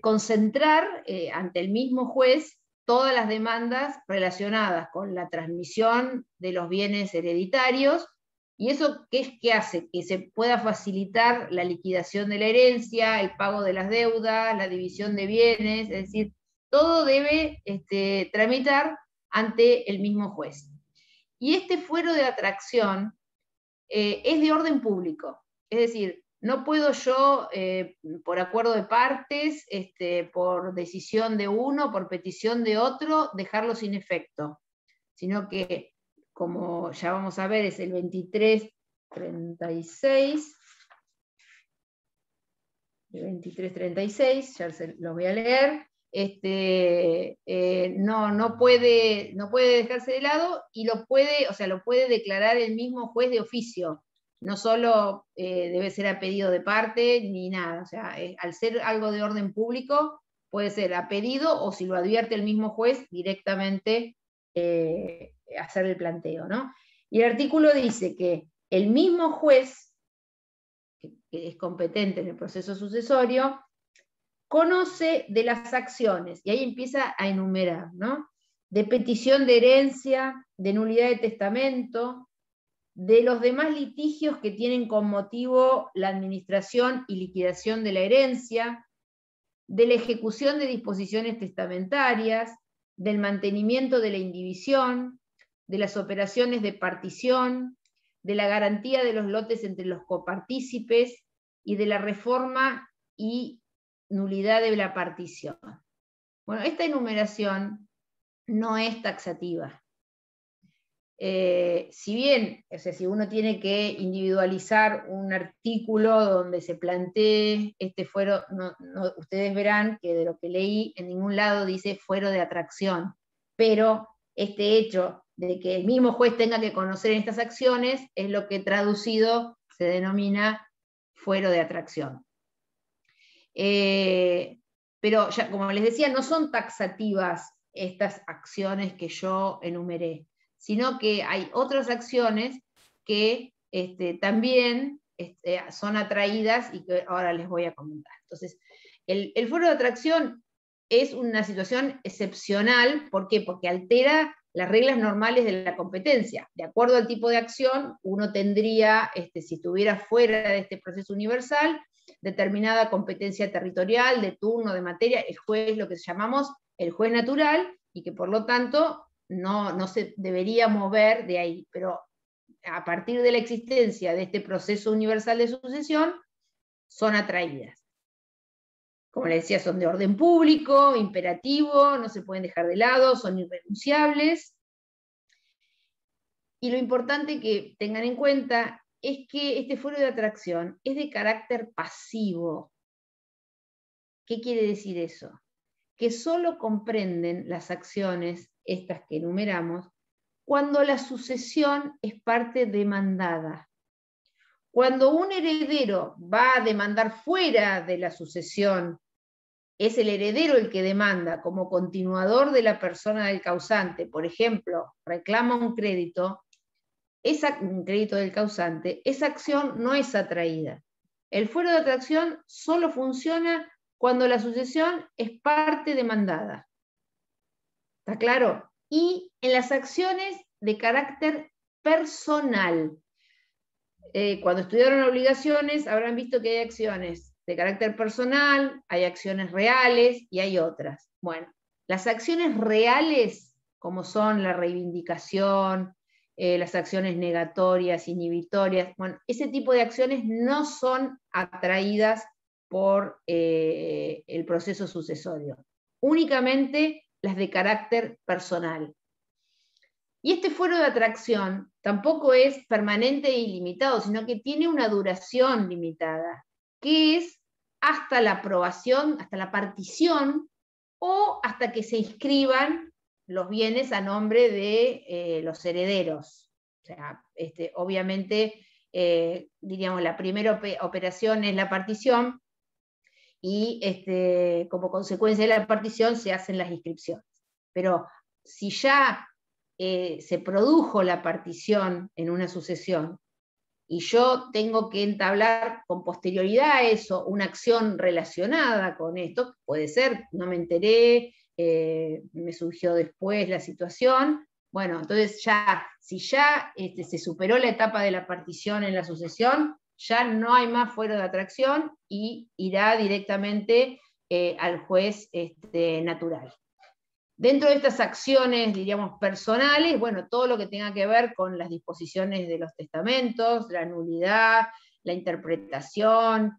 concentrar ante el mismo juez todas las demandas relacionadas con la transmisión de los bienes hereditarios, y eso ¿qué hace? Que se pueda facilitar la liquidación de la herencia, el pago de las deudas, la división de bienes, es decir, todo debe tramitar ante el mismo juez. Y este fuero de atracción es de orden público, es decir, no puedo yo, por acuerdo de partes, por decisión de uno, por petición de otro, dejarlo sin efecto, sino que, como ya vamos a ver, es el 2336, ya se lo voy a leer, no puede dejarse de lado y lo puede declarar el mismo juez de oficio. No solo debe ser a pedido de parte ni nada, o sea, al ser algo de orden público, puede ser a pedido o si lo advierte el mismo juez, directamente hacer el planteo, ¿no? Y el artículo dice que el mismo juez, que es competente en el proceso sucesorio, conoce de las acciones, y ahí empieza a enumerar, ¿no? De petición de herencia, de nulidad de testamento, de los demás litigios que tienen como motivo la administración y liquidación de la herencia, de la ejecución de disposiciones testamentarias, del mantenimiento de la indivisión, de las operaciones de partición, de la garantía de los lotes entre los copartícipes y de la reforma y nulidad de la partición. Bueno, esta enumeración no es taxativa. Si bien, o sea, si uno tiene que individualizar un artículo donde se plantee este fuero, ustedes verán que de lo que leí en ningún lado dice fuero de atracción, pero este hecho de que el mismo juez tenga que conocer estas acciones es lo que traducido se denomina fuero de atracción. Pero ya, como les decía, no son taxativas estas acciones que yo enumeré, sino que hay otras acciones que también son atraídas y que ahora les voy a comentar. Entonces, el fuero de atracción es una situación excepcional. ¿Por qué? Porque altera las reglas normales de la competencia. De acuerdo al tipo de acción, uno tendría, si estuviera fuera de este proceso universal, determinada competencia territorial, de turno, de materia, el juez, lo que llamamos el juez natural, y que por lo tanto no se debería mover de ahí, pero a partir de la existencia de este proceso universal de sucesión, son atraídas. como les decía, son de orden público, imperativo, no se pueden dejar de lado, son irrenunciables. Y lo importante que tengan en cuenta es que este fuero de atracción es de carácter pasivo. ¿Qué quiere decir eso? Que solo comprenden las acciones, estas que enumeramos, cuando la sucesión es parte demandada. Cuando un heredero va a demandar fuera de la sucesión, es el heredero el que demanda como continuador de la persona del causante, por ejemplo, reclama un crédito del causante, esa acción no es atraída. El fuero de atracción solo funciona cuando la sucesión es parte demandada. ¿Está claro? Y en las acciones de carácter personal. Cuando estudiaron obligaciones habrán visto que hay acciones de carácter personal, hay acciones reales y hay otras. Bueno, las acciones reales, como son la reivindicación, las acciones negatorias, inhibitorias, bueno, ese tipo de acciones no son atraídas por el proceso sucesorio, únicamente las de carácter personal. Y este fuero de atracción tampoco es permanente e ilimitado, sino que tiene una duración limitada, que es hasta la aprobación, hasta la partición, o hasta que se inscriban los bienes a nombre de los herederos. O sea, obviamente, diríamos, la primera operación es la partición, y como consecuencia de la partición se hacen las inscripciones. Pero si ya se produjo la partición en una sucesión, y yo tengo que entablar con posterioridad a eso una acción relacionada con esto, puede ser, no me enteré, me surgió después la situación, bueno, entonces ya, si ya se superó la etapa de la partición en la sucesión, ya no hay más fuero de atracción y irá directamente al juez natural. Dentro de estas acciones, diríamos, personales, bueno, todo lo que tenga que ver con las disposiciones de los testamentos, la nulidad, la interpretación,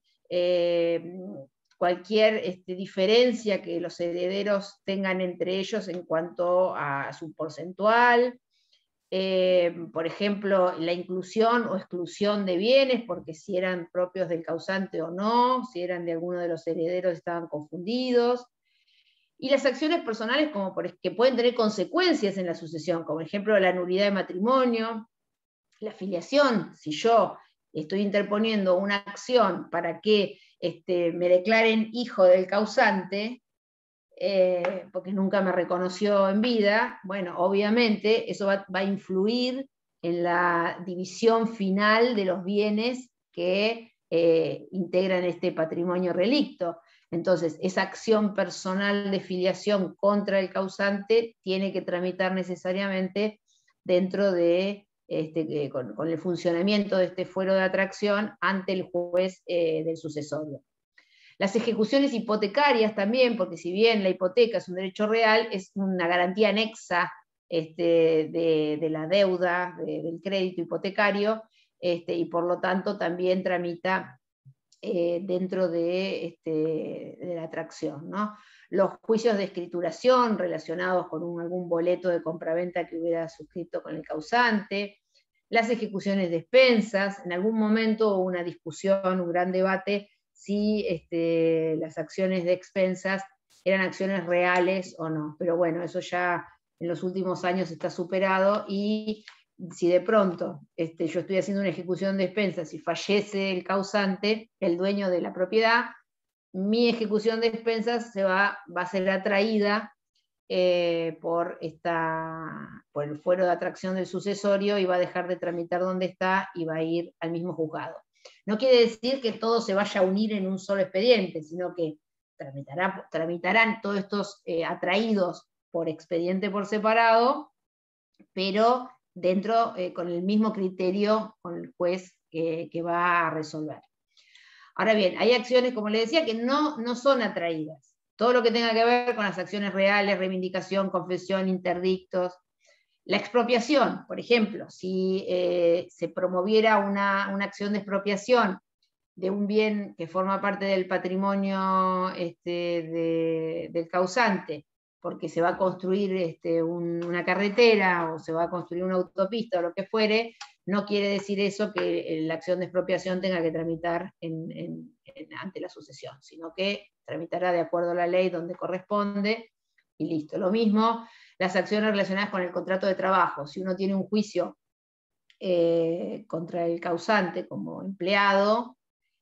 cualquier diferencia que los herederos tengan entre ellos en cuanto a su porcentual, por ejemplo, la inclusión o exclusión de bienes, porque si eran propios del causante o no, si eran de alguno de los herederos estaban confundidos. Y las acciones personales que pueden tener consecuencias en la sucesión, como por ejemplo la nulidad de matrimonio, la filiación, si yo estoy interponiendo una acción para que me declaren hijo del causante, porque nunca me reconoció en vida, bueno, obviamente eso va a influir en la división final de los bienes que integran este patrimonio relicto. Entonces, esa acción personal de filiación contra el causante tiene que tramitar necesariamente dentro de, con el funcionamiento de este fuero de atracción ante el juez del sucesorio. Las ejecuciones hipotecarias también, porque si bien la hipoteca es un derecho real, es una garantía anexa de la deuda, del crédito hipotecario, y por lo tanto también tramita dentro de la atracción, ¿no? Los juicios de escrituración relacionados con algún boleto de compraventa que hubiera suscrito con el causante, las ejecuciones de expensas, en algún momento hubo una discusión, un gran debate, si las acciones de expensas eran acciones reales o no, pero bueno, eso ya en los últimos años está superado, y si de pronto yo estoy haciendo una ejecución de expensas y fallece el causante, el dueño de la propiedad, mi ejecución de expensas va a ser atraída por el fuero de atracción del sucesorio, y va a dejar de tramitar donde está y va a ir al mismo juzgado. No quiere decir que todo se vaya a unir en un solo expediente, sino que tramitarán todos estos atraídos por expediente por separado, pero dentro, con el mismo criterio con el juez que va a resolver. Ahora bien, hay acciones, como les decía, que no son atraídas. Todo lo que tenga que ver con las acciones reales, reivindicación, confesión, interdictos. La expropiación, por ejemplo, si se promoviera una acción de expropiación de un bien que forma parte del patrimonio del causante, porque se va a construir una carretera o se va a construir una autopista o lo que fuere, no quiere decir eso que la acción de expropiación tenga que tramitar ante la sucesión, sino que tramitará de acuerdo a la ley donde corresponde y listo. Lo mismo las acciones relacionadas con el contrato de trabajo. Si uno tiene un juicio contra el causante como empleado,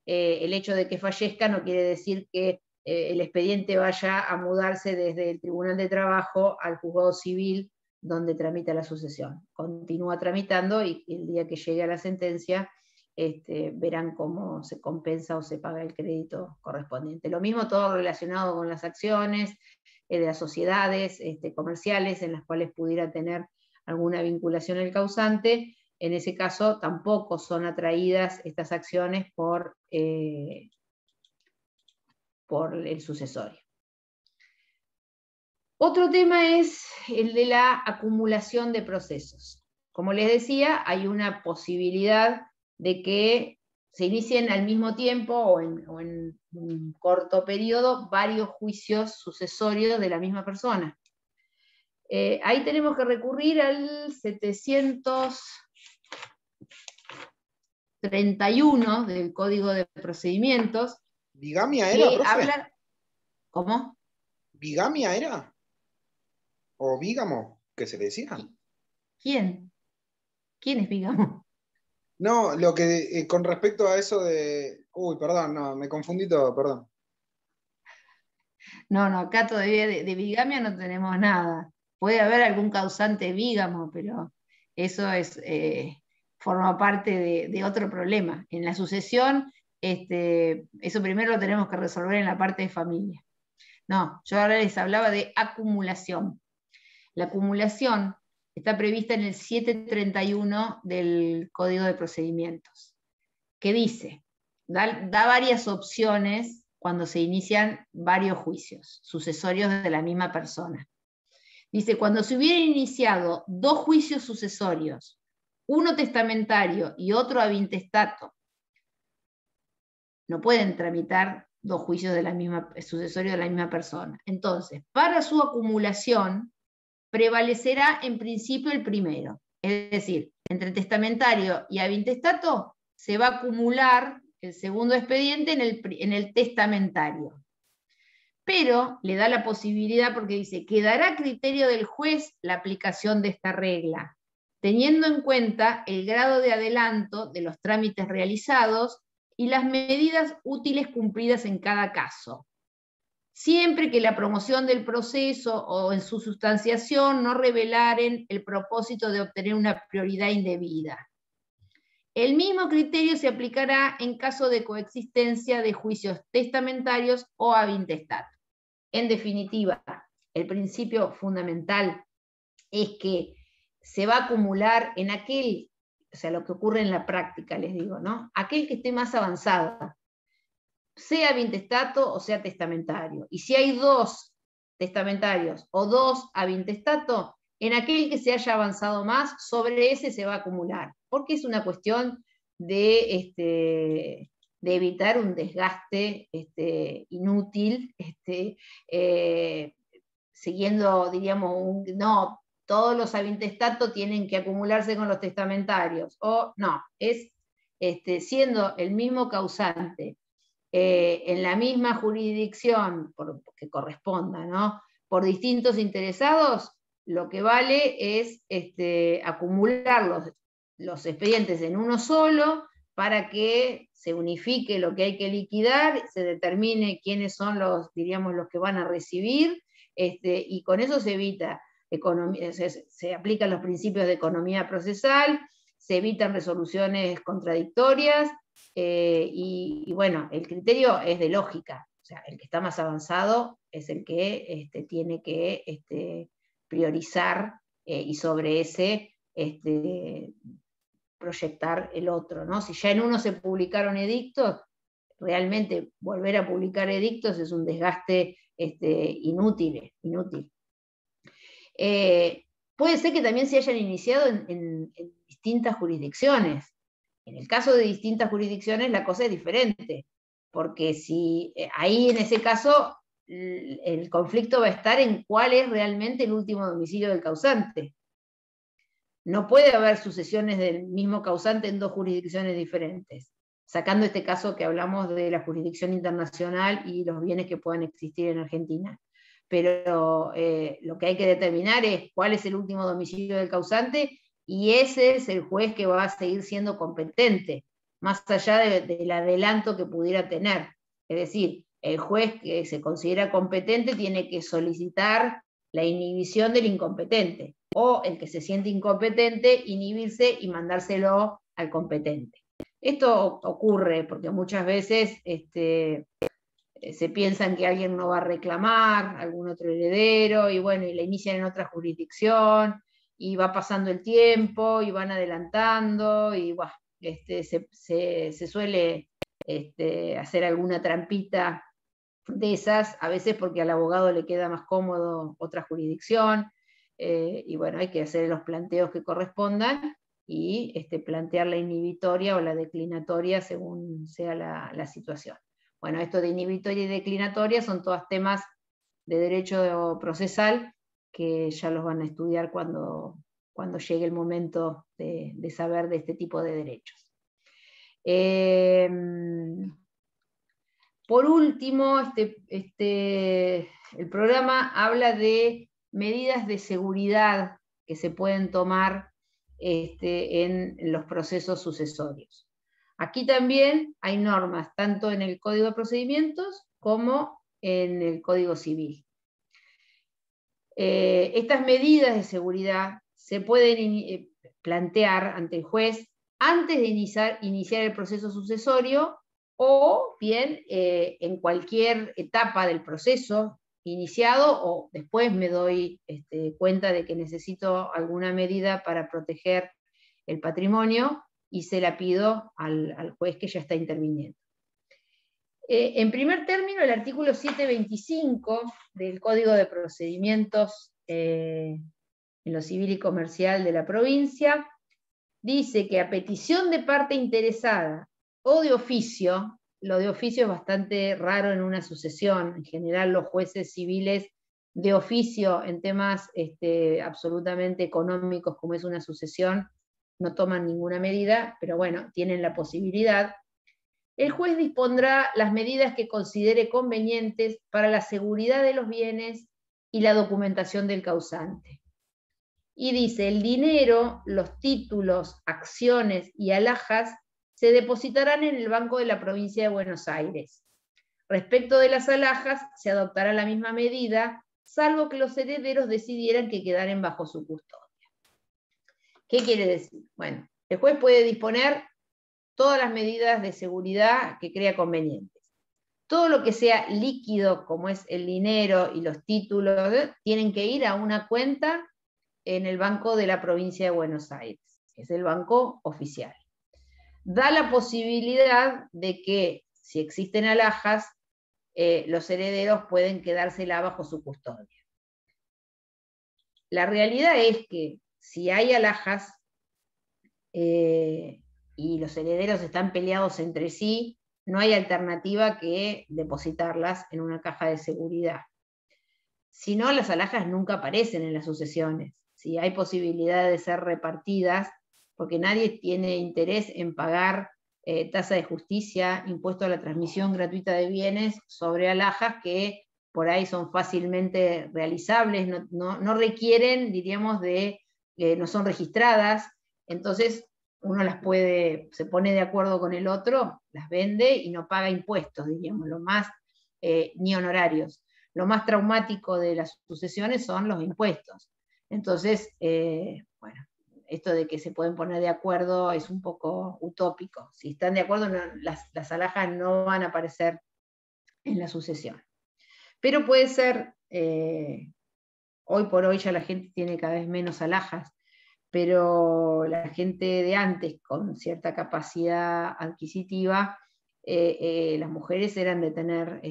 el hecho de que fallezca no quiere decir que el expediente vaya a mudarse desde el Tribunal de Trabajo al juzgado civil donde tramita la sucesión. Continúa tramitando y el día que llegue a la sentencia verán cómo se compensa o se paga el crédito correspondiente. Lo mismo todo relacionado con las acciones de las sociedades comerciales en las cuales pudiera tener alguna vinculación el causante. En ese caso tampoco son atraídas estas acciones por el sucesorio. Otro tema es el de la acumulación de procesos. Como les decía, hay una posibilidad de que se inicien al mismo tiempo o en un corto periodo varios juicios sucesorios de la misma persona. Ahí tenemos que recurrir al 731 del Código de Procedimientos. ¿Bigamia era, que profe? habla... ¿Cómo? ¿Bigamia era? ¿O bígamo, que se le decía? ¿Quién? ¿Quién es bígamo? No, lo que con respecto a eso de... Uy, perdón, no, me confundí todo, perdón. No, acá todavía de bigamia no tenemos nada. Puede haber algún causante bígamo, pero eso forma parte de otro problema. En la sucesión, eso primero lo tenemos que resolver en la parte de familia. No, yo ahora les hablaba de acumulación. La acumulación está prevista en el 731 del Código de Procedimientos, que dice, da varias opciones cuando se inician varios juicios sucesorios de la misma persona. Dice, cuando se hubieran iniciado dos juicios sucesorios, uno testamentario y otro ab intestato, no pueden tramitar dos juicios sucesorios de la misma persona. Entonces, para su acumulación, prevalecerá en principio el primero. Es decir, entre testamentario y ab intestato se va a acumular el segundo expediente en el testamentario. Pero le da la posibilidad, porque dice, quedará a criterio del juez la aplicación de esta regla, teniendo en cuenta el grado de adelanto de los trámites realizados y las medidas útiles cumplidas en cada caso, siempre que la promoción del proceso o en su sustanciación no revelaren el propósito de obtener una prioridad indebida. El mismo criterio se aplicará en caso de coexistencia de juicios testamentarios o ab intestato. En definitiva, el principio fundamental es que se va a acumular en aquel, o sea, lo que ocurre en la práctica, les digo, ¿no? Aquel que esté más avanzado, sea ab intestato o sea testamentario. Y si hay dos testamentarios o dos ab intestato, en aquel que se haya avanzado más, sobre ese se va a acumular, porque es una cuestión de evitar un desgaste inútil, siguiendo, diríamos, no, todos los ab intestato tienen que acumularse con los testamentarios, o no, es siendo el mismo causante, en la misma jurisdicción que corresponda, ¿no? Por distintos interesados, lo que vale es acumular los expedientes en uno solo para que se unifique lo que hay que liquidar, se determine quiénes son los que van a recibir, y con eso se evita se aplican los principios de economía procesal, se evitan resoluciones contradictorias, y bueno, el criterio es de lógica, o sea, el que está más avanzado es el que tiene que priorizar, y sobre ese proyectar el otro, ¿no? Si ya en uno se publicaron edictos, realmente volver a publicar edictos es un desgaste inútil. Puede ser que también se hayan iniciado en distintas jurisdicciones. En el caso de distintas jurisdicciones la cosa es diferente, porque si ahí en ese caso el conflicto va a estar en cuál es realmente el último domicilio del causante. No puede haber sucesiones del mismo causante en 2 jurisdicciones diferentes, sacando este caso que hablamos de la jurisdicción internacional y los bienes que puedan existir en Argentina. Pero lo que hay que determinar es cuál es el último domicilio del causante, y ese es el juez que va a seguir siendo competente, más allá del adelanto que pudiera tener. Es decir, el juez que se considera competente tiene que solicitar la inhibición del incompetente, o el que se siente incompetente, inhibirse y mandárselo al competente. Esto ocurre porque muchas veces se piensan que alguien no va a reclamar, algún otro heredero, y bueno, y la inician en otra jurisdicción, y va pasando el tiempo, y van adelantando, y bueno, se suele hacer alguna trampita de esas, a veces porque al abogado le queda más cómodo otra jurisdicción, y bueno, hay que hacer los planteos que correspondan, y plantear la inhibitoria o la declinatoria según sea la situación. Bueno, esto de inhibitoria y declinatoria son todos temas de derecho procesal que ya los van a estudiar cuando llegue el momento de saber de este tipo de derechos. Por último, el programa habla de medidas de seguridad que se pueden tomar en los procesos sucesorios. Aquí también hay normas, tanto en el Código de Procedimientos como en el Código Civil. Estas medidas de seguridad se pueden plantear ante el juez antes de iniciar el proceso sucesorio, o bien en cualquier etapa del proceso iniciado, o después me doy cuenta de que necesito alguna medida para proteger el patrimonio y se la pido al juez que ya está interviniendo. En primer término, el artículo 725 del Código de Procedimientos en lo civil y comercial de la provincia dice que a petición de parte interesada o de oficio, lo de oficio es bastante raro en una sucesión, en general los jueces civiles de oficio en temas absolutamente económicos como es una sucesión no toman ninguna medida, pero bueno, tienen la posibilidad. El juez dispondrá las medidas que considere convenientes para la seguridad de los bienes y la documentación del causante. Y dice, el dinero, los títulos, acciones y alhajas se depositarán en el Banco de la Provincia de Buenos Aires. Respecto de las alhajas, se adoptará la misma medida, salvo que los herederos decidieran que quedaren bajo su custodia. ¿Qué quiere decir? Bueno, el juez puede disponer todas las medidas de seguridad que crea convenientes. Todo lo que sea líquido, como es el dinero y los títulos, tienen que ir a una cuenta en el Banco de la Provincia de Buenos Aires, que es el banco oficial. Da la posibilidad de que, si existen alhajas, los herederos pueden quedársela bajo su custodia. La realidad es que si hay alhajas y los herederos están peleados entre sí, no hay alternativa que depositarlas en una caja de seguridad. Si no, las alhajas nunca aparecen en las sucesiones. Si hay posibilidad de ser repartidas, porque nadie tiene interés en pagar tasa de justicia, impuesto a la transmisión gratuita de bienes sobre alhajas que por ahí son fácilmente realizables, no requieren, diríamos, no son registradas, entonces uno se pone de acuerdo con el otro, las vende y no paga impuestos, diríamos, ni honorarios. Lo más traumático de las sucesiones son los impuestos. Entonces, bueno, esto de que se pueden poner de acuerdo es un poco utópico. Si están de acuerdo, las alhajas no van a aparecer en la sucesión. Pero puede ser, hoy por hoy ya la gente tiene cada vez menos alhajas, pero la gente de antes, con cierta capacidad adquisitiva, las mujeres eran de tener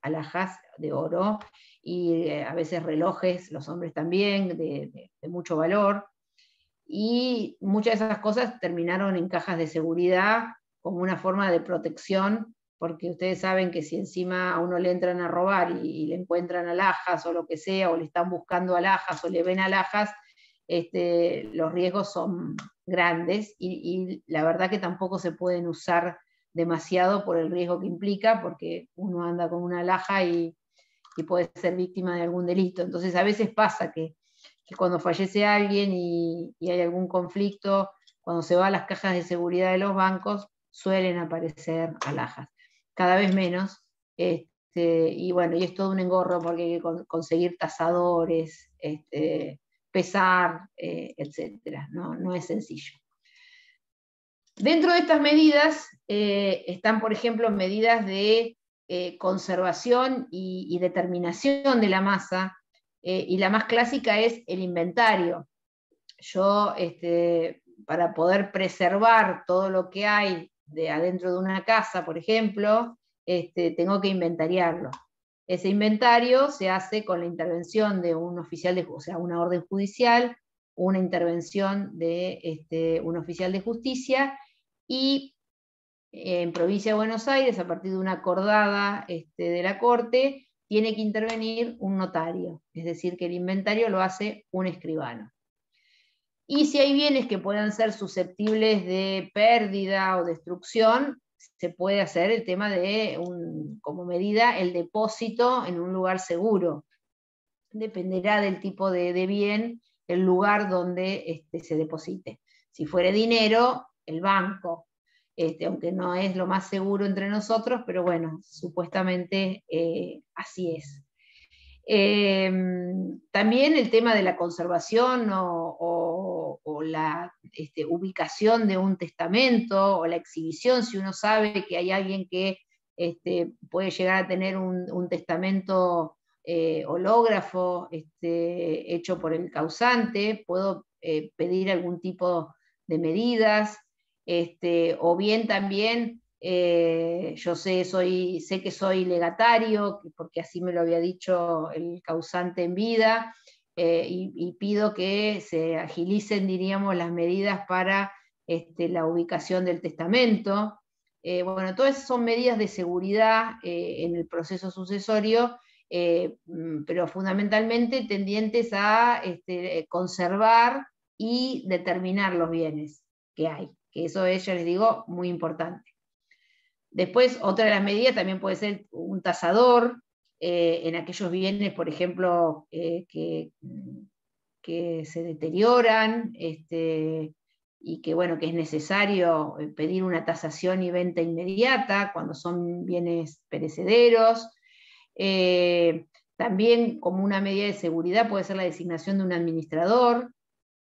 alhajas de oro y a veces relojes, los hombres también, de mucho valor. y muchas de esas cosas terminaron en cajas de seguridad como una forma de protección, porque ustedes saben que si encima a uno le entran a robar y le encuentran alhajas o lo que sea, o le están buscando alhajas o le ven alhajas, los riesgos son grandes y la verdad que tampoco se pueden usar demasiado por el riesgo que implica, porque uno anda con una alhaja y puede ser víctima de algún delito. Entonces a veces pasa que cuando fallece alguien y hay algún conflicto, cuando se va a las cajas de seguridad de los bancos, suelen aparecer alhajas. Cada vez menos. Y bueno, y es todo un engorro porque hay que conseguir tasadores, pesar, etcétera. No es sencillo. Dentro de estas medidas están, por ejemplo, medidas de conservación y determinación de la masa, y la más clásica es el inventario. Yo, para poder preservar todo lo que hay adentro de una casa, por ejemplo, tengo que inventariarlo. Ese inventario se hace con la intervención de un oficial o sea, una orden judicial, una intervención de un oficial de justicia, y en Provincia de Buenos Aires, a partir de una acordada de la Corte, tiene que intervenir un notario, es decir, que el inventario lo hace un escribano. Y si hay bienes que puedan ser susceptibles de pérdida o destrucción, se puede hacer el tema de, como medida, el depósito en un lugar seguro. Dependerá del tipo de bien, el lugar donde se deposite. Si fuera dinero, el banco, aunque no es lo más seguro entre nosotros, pero bueno, supuestamente así es. También el tema de la conservación o la ubicación de un testamento, o la exhibición, si uno sabe que hay alguien que puede llegar a tener un testamento hológrafo hecho por el causante, puedo pedir algún tipo de medidas, o bien también yo sé que soy legatario, porque así me lo había dicho el causante en vida, y pido que se agilicen, diríamos, las medidas para la ubicación del testamento. Bueno, todas esas son medidas de seguridad en el proceso sucesorio, pero fundamentalmente tendientes a conservar y determinar los bienes que hay, que eso es, ya les digo, muy importante. Después, otra de las medidas también puede ser un tasador en aquellos bienes, por ejemplo, que se deterioran, y que, bueno, que es necesario pedir una tasación y venta inmediata cuando son bienes perecederos. También, como una medida de seguridad, puede ser la designación de un administrador.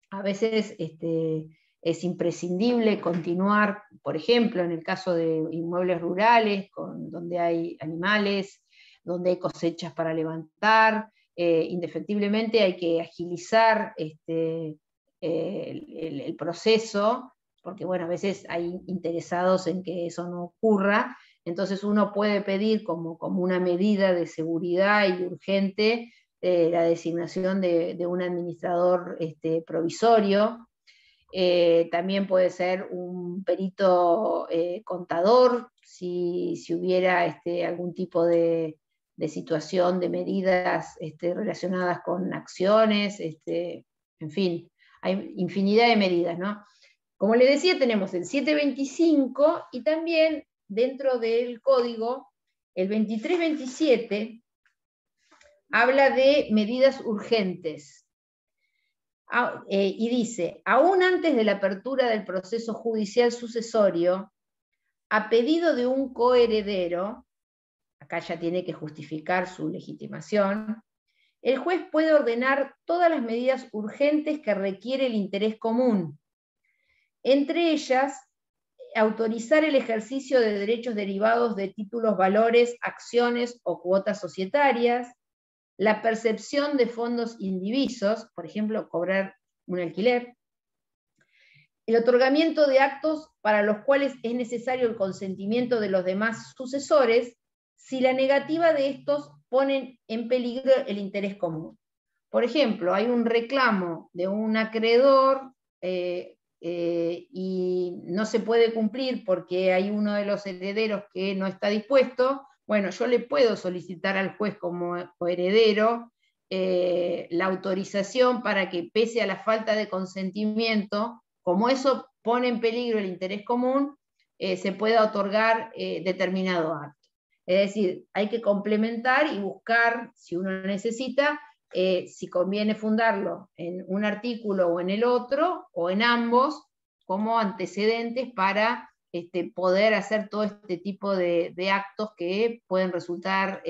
A veces es imprescindible continuar, por ejemplo, en el caso de inmuebles rurales, donde hay animales, donde hay cosechas para levantar, indefectiblemente hay que agilizar el proceso, porque bueno, a veces hay interesados en que eso no ocurra. Entonces uno puede pedir como una medida de seguridad y urgente la designación de un administrador provisorio. También puede ser un perito contador, si hubiera algún tipo de situación, de medidas relacionadas con acciones, en fin, hay infinidad de medidas, ¿no? Como les decía, tenemos el 725 y también dentro del código, el 2327 habla de medidas urgentes. Y dice, aún antes de la apertura del proceso judicial sucesorio, a pedido de un coheredero, acá ya tiene que justificar su legitimación, el juez puede ordenar todas las medidas urgentes que requiere el interés común. Entre ellas, autorizar el ejercicio de derechos derivados de títulos, valores, acciones o cuotas societarias, la percepción de fondos indivisos, por ejemplo, cobrar un alquiler, el otorgamiento de actos para los cuales es necesario el consentimiento de los demás sucesores, si la negativa de estos pone en peligro el interés común. Por ejemplo, hay un reclamo de un acreedor y no se puede cumplir porque hay uno de los herederos que no está dispuesto, bueno, yo le puedo solicitar al juez como heredero la autorización para que, pese a la falta de consentimiento, como eso pone en peligro el interés común, se pueda otorgar determinado acto. Es decir, hay que complementar y buscar, si uno necesita, si conviene fundarlo en un artículo o en el otro, o en ambos, como antecedentes para poder hacer todo este tipo de actos que pueden resultar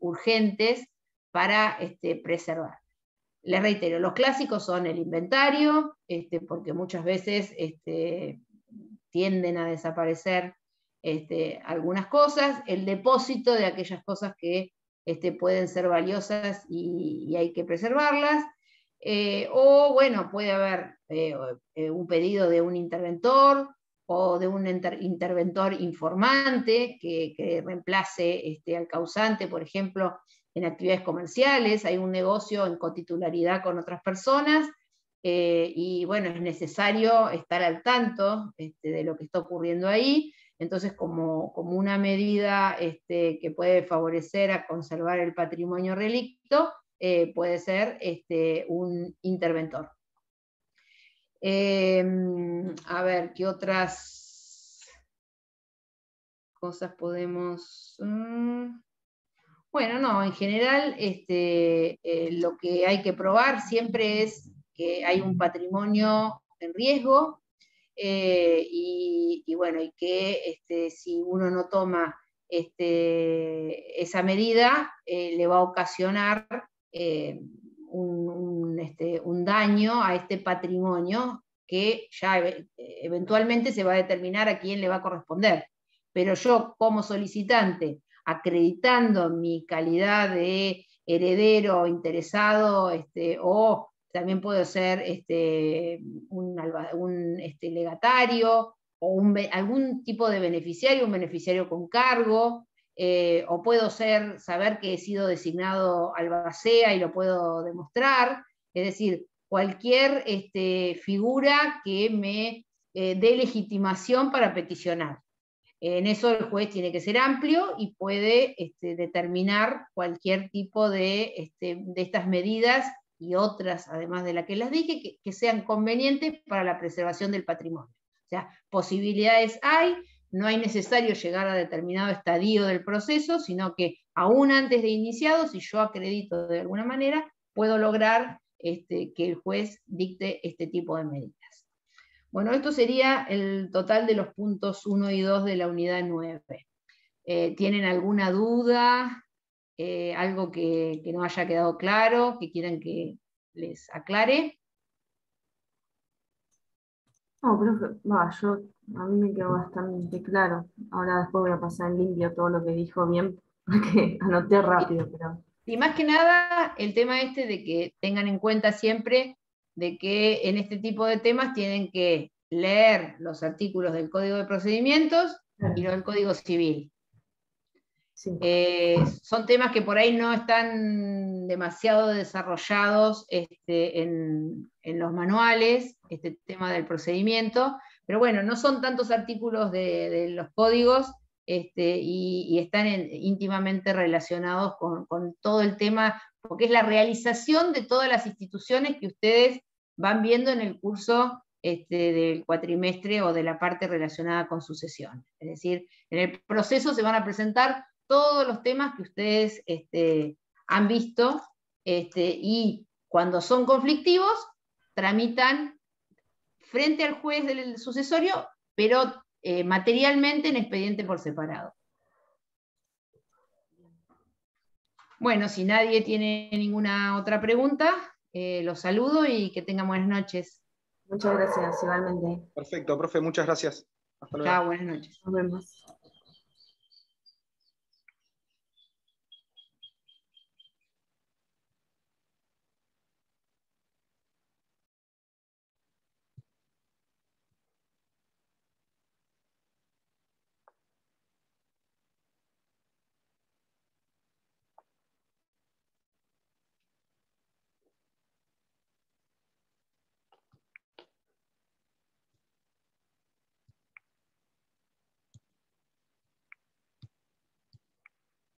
urgentes para preservar. Les reitero, los clásicos son el inventario, porque muchas veces tienden a desaparecer algunas cosas, el depósito de aquellas cosas que pueden ser valiosas y hay que preservarlas, o bueno, puede haber un pedido de un interventor o de un interventor informante que reemplace al causante, por ejemplo, en actividades comerciales, hay un negocio en cotitularidad con otras personas, y bueno, es necesario estar al tanto de lo que está ocurriendo ahí. Entonces, como una medida que puede favorecer a conservar el patrimonio relicto, puede ser un interventor. A ver, ¿qué otras cosas podemos...? Bueno, no, en general lo que hay que probar siempre es que hay un patrimonio en riesgo, y bueno, y que si uno no toma esa medida, le va a ocasionar un daño a este patrimonio que ya eventualmente se va a determinar a quién le va a corresponder. Pero yo, como solicitante, acreditando mi calidad de heredero interesado, o también puedo ser un legatario, o algún tipo de beneficiario, un beneficiario con cargo, o puedo saber que he sido designado albacea y lo puedo demostrar. Es decir, cualquier figura que me dé legitimación para peticionar. En eso el juez tiene que ser amplio y puede determinar cualquier tipo de estas medidas y otras, además de la que las dije, que sean convenientes para la preservación del patrimonio. O sea, posibilidades hay, no hay necesario llegar a determinado estadio del proceso, sino que aún antes de iniciado, si yo acredito de alguna manera, puedo lograr que el juez dicte este tipo de medidas. Bueno, esto sería el total de los puntos 1 y 2 de la unidad 9. ¿Tienen alguna duda? ¿Algo que no haya quedado claro? ¿Que quieran que les aclare? No, profe, a mí me quedó bastante claro. Ahora después voy a pasar en limpio todo lo que dijo bien, porque anoté rápido, pero... Y más que nada, el tema de que tengan en cuenta siempre de que en este tipo de temas tienen que leer los artículos del Código de Procedimientos y los del Código Civil. Sí. Son temas que por ahí no están demasiado desarrollados en los manuales, este tema del procedimiento, pero bueno, no son tantos artículos de los códigos, y están íntimamente relacionados con todo el tema, porque es la realización de todas las instituciones que ustedes van viendo en el curso del cuatrimestre o de la parte relacionada con sucesión. Es decir, en el proceso se van a presentar todos los temas que ustedes han visto, y cuando son conflictivos, tramitan frente al juez del sucesorio, pero materialmente en expediente por separado. Bueno, si nadie tiene ninguna otra pregunta, los saludo y que tengan buenas noches. Muchas gracias, igualmente. Perfecto, profe, muchas gracias. Hasta luego. Chao, buenas noches. Nos vemos.